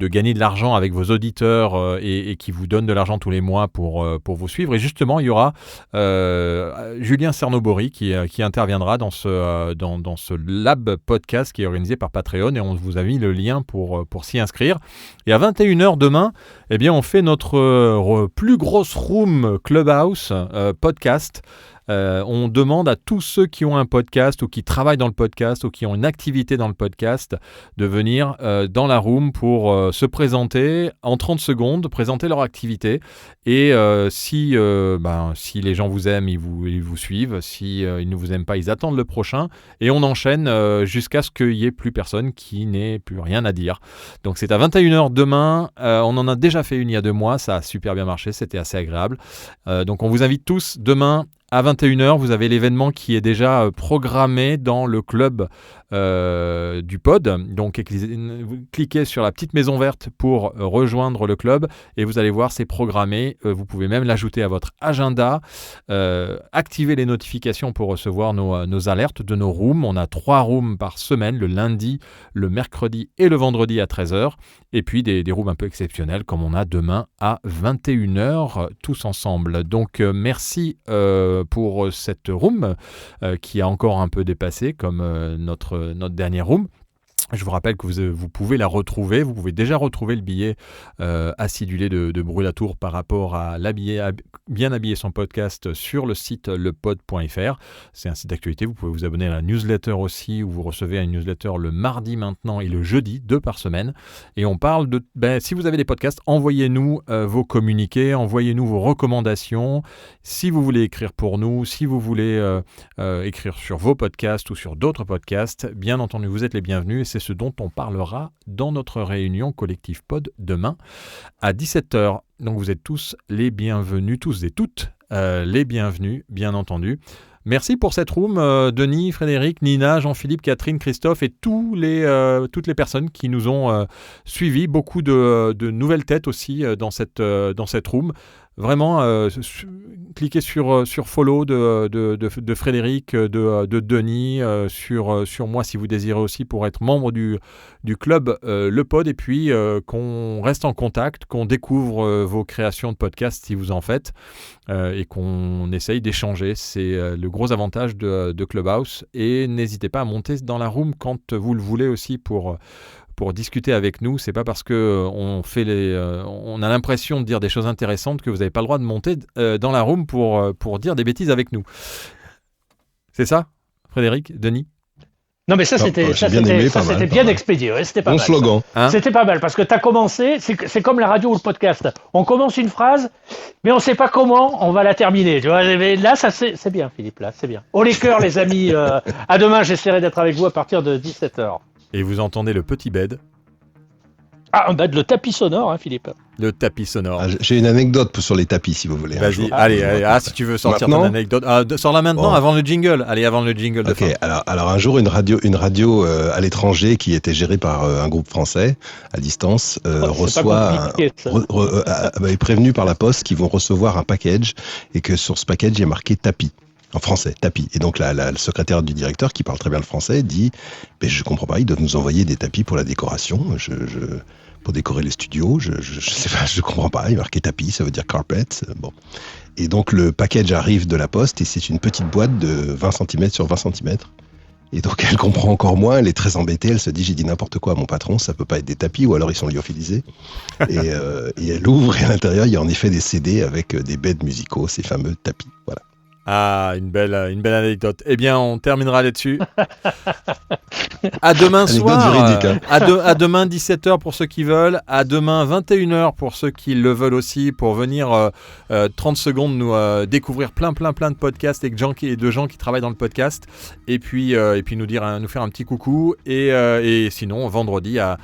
gagner de l'argent avec vos auditeurs et qui vous donne de l'argent tous les mois pour vous suivre. Et justement, il y aura Julien Cernobori qui interviendra dans ce Lab Podcast qui est organisé par Patreon et on vous a mis le lien pour s'y inscrire. Et à 21h demain, eh bien, on fait notre plus grosse room Clubhouse podcast. On demande à tous ceux qui ont un podcast ou qui travaillent dans le podcast ou qui ont une activité dans le podcast de venir dans la room pour se présenter en 30 secondes, présenter leur activité et si les gens vous aiment, ils vous suivent, si ils ne vous aiment pas, ils attendent le prochain et on enchaîne jusqu'à ce qu'il n'y ait plus personne qui n'ait plus rien à dire. Donc c'est à 21h demain, on en a déjà fait une il y a 2 mois, ça a super bien marché, c'était assez agréable. Donc on vous invite tous demain à 21h, vous avez l'événement qui est déjà programmé dans le club du pod. Donc, vous cliquez sur la petite maison verte pour rejoindre le club et vous allez voir, c'est programmé. Vous pouvez même l'ajouter à votre agenda. Activez les notifications pour recevoir nos alertes de nos rooms. On a 3 rooms par semaine, le lundi, le mercredi et le vendredi à 13h. Et puis des rooms un peu exceptionnels comme on a demain à 21h tous ensemble. Donc, merci pour cette room qui a encore un peu dépassé comme notre dernière room. Je vous rappelle que vous pouvez la retrouver. Vous pouvez déjà retrouver le billet acidulé de Brûlatour par rapport à bien habiller son podcast sur le site lepod.fr. C'est un site d'actualité. Vous pouvez vous abonner à la newsletter aussi, où vous recevez une newsletter le mardi maintenant et le jeudi, 2 par semaine. Et on parle de... si vous avez des podcasts, envoyez-nous vos communiqués, envoyez-nous vos recommandations. Si vous voulez écrire pour nous, si vous voulez écrire sur vos podcasts ou sur d'autres podcasts, bien entendu, vous êtes les bienvenus. Et c'est ce dont on parlera dans notre réunion Collectif Pod demain à 17h. Donc vous êtes tous les bienvenus, tous et toutes les bienvenus, bien entendu. Merci pour cette room, Denis, Frédéric, Nina, Jean-Philippe, Catherine, Christophe et toutes les personnes qui nous ont suivis. Beaucoup de nouvelles têtes aussi dans cette room. Vraiment, cliquez sur follow de Frédéric, de Denis, sur moi si vous désirez aussi pour être membre du club Le Pod et puis qu'on reste en contact, qu'on découvre vos créations de podcasts si vous en faites et qu'on essaye d'échanger. C'est le gros avantage de Clubhouse et n'hésitez pas à monter dans la room quand vous le voulez aussi pour discuter avec nous. C'est pas parce que on a l'impression de dire des choses intéressantes que vous n'avez pas le droit de monter dans la room pour dire des bêtises avec nous. C'est ça, Frédéric, Denis? Non, mais ça, c'était bien expédié. Ouais, c'était pas bon mal. Slogan. Hein, c'était pas mal parce que tu as commencé, c'est comme la radio ou le podcast. On commence une phrase, mais on ne sait pas comment on va la terminer. Tu vois, là, c'est bien, Philippe. Là, c'est bien. Haut les cœurs, les amis. À demain, j'essaierai d'être avec vous à partir de 17h. Et vous entendez le petit bed. Ah, le tapis sonore, hein, Philippe. Le tapis sonore. Ah, j'ai une anecdote sur les tapis, si vous voulez. Vas-y, allez, si tu veux sortir ton anecdote. Sors-la maintenant, avant le jingle. Allez, avant le jingle de fin. Alors un jour, une radio à l'étranger qui était gérée par un groupe français, à distance, est prévenu par la poste qu'ils vont recevoir un package et que sur ce package, il y a marqué tapis. En français, tapis. Et donc la secrétaire du directeur, qui parle très bien le français, dit « Je comprends pas, ils doivent nous envoyer des tapis pour la décoration, pour décorer les studios, je sais pas, je comprends pas, il est marqué tapis, ça veut dire carpet. » Bon. Et donc le package arrive de la poste et c'est une petite boîte de 20 cm sur 20 cm. Et donc elle comprend encore moins, elle est très embêtée, elle se dit « J'ai dit n'importe quoi à mon patron, ça peut pas être des tapis ou alors ils sont lyophilisés. » et elle ouvre et à l'intérieur, il y a en effet des CD avec des beds musicaux, ces fameux tapis. Voilà. Ah, une belle anecdote. Eh bien, on terminera là-dessus. À demain soir. Véridique, hein. À demain 17h pour ceux qui veulent. À demain 21h pour ceux qui le veulent aussi, pour venir 30 secondes nous découvrir plein de podcasts et de gens qui travaillent dans le podcast. Et puis nous faire un petit coucou. Et sinon, vendredi à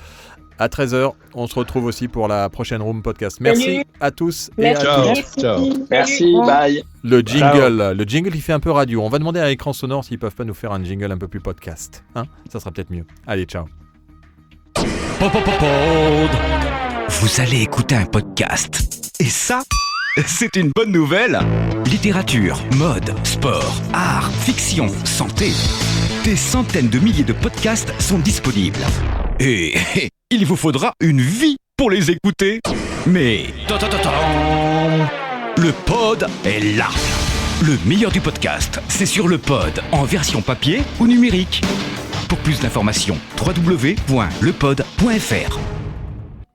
13h, on se retrouve aussi pour la prochaine Room Podcast. Merci Salut. à tous et Merci. à toutes. Ciao. Merci, bye. Le jingle, il fait un peu radio. On va demander à Écran Sonore s'ils peuvent pas nous faire un jingle un peu plus podcast. Hein, ça sera peut-être mieux. Allez, ciao. Vous allez écouter un podcast. Et ça, c'est une bonne nouvelle. Littérature, mode, sport, art, fiction, santé. Des centaines de milliers de podcasts sont disponibles. Et il vous faudra une vie pour les écouter. Mais le pod est là. Le meilleur du podcast, c'est sur le pod, en version papier ou numérique. Pour plus d'informations, www.lepod.fr.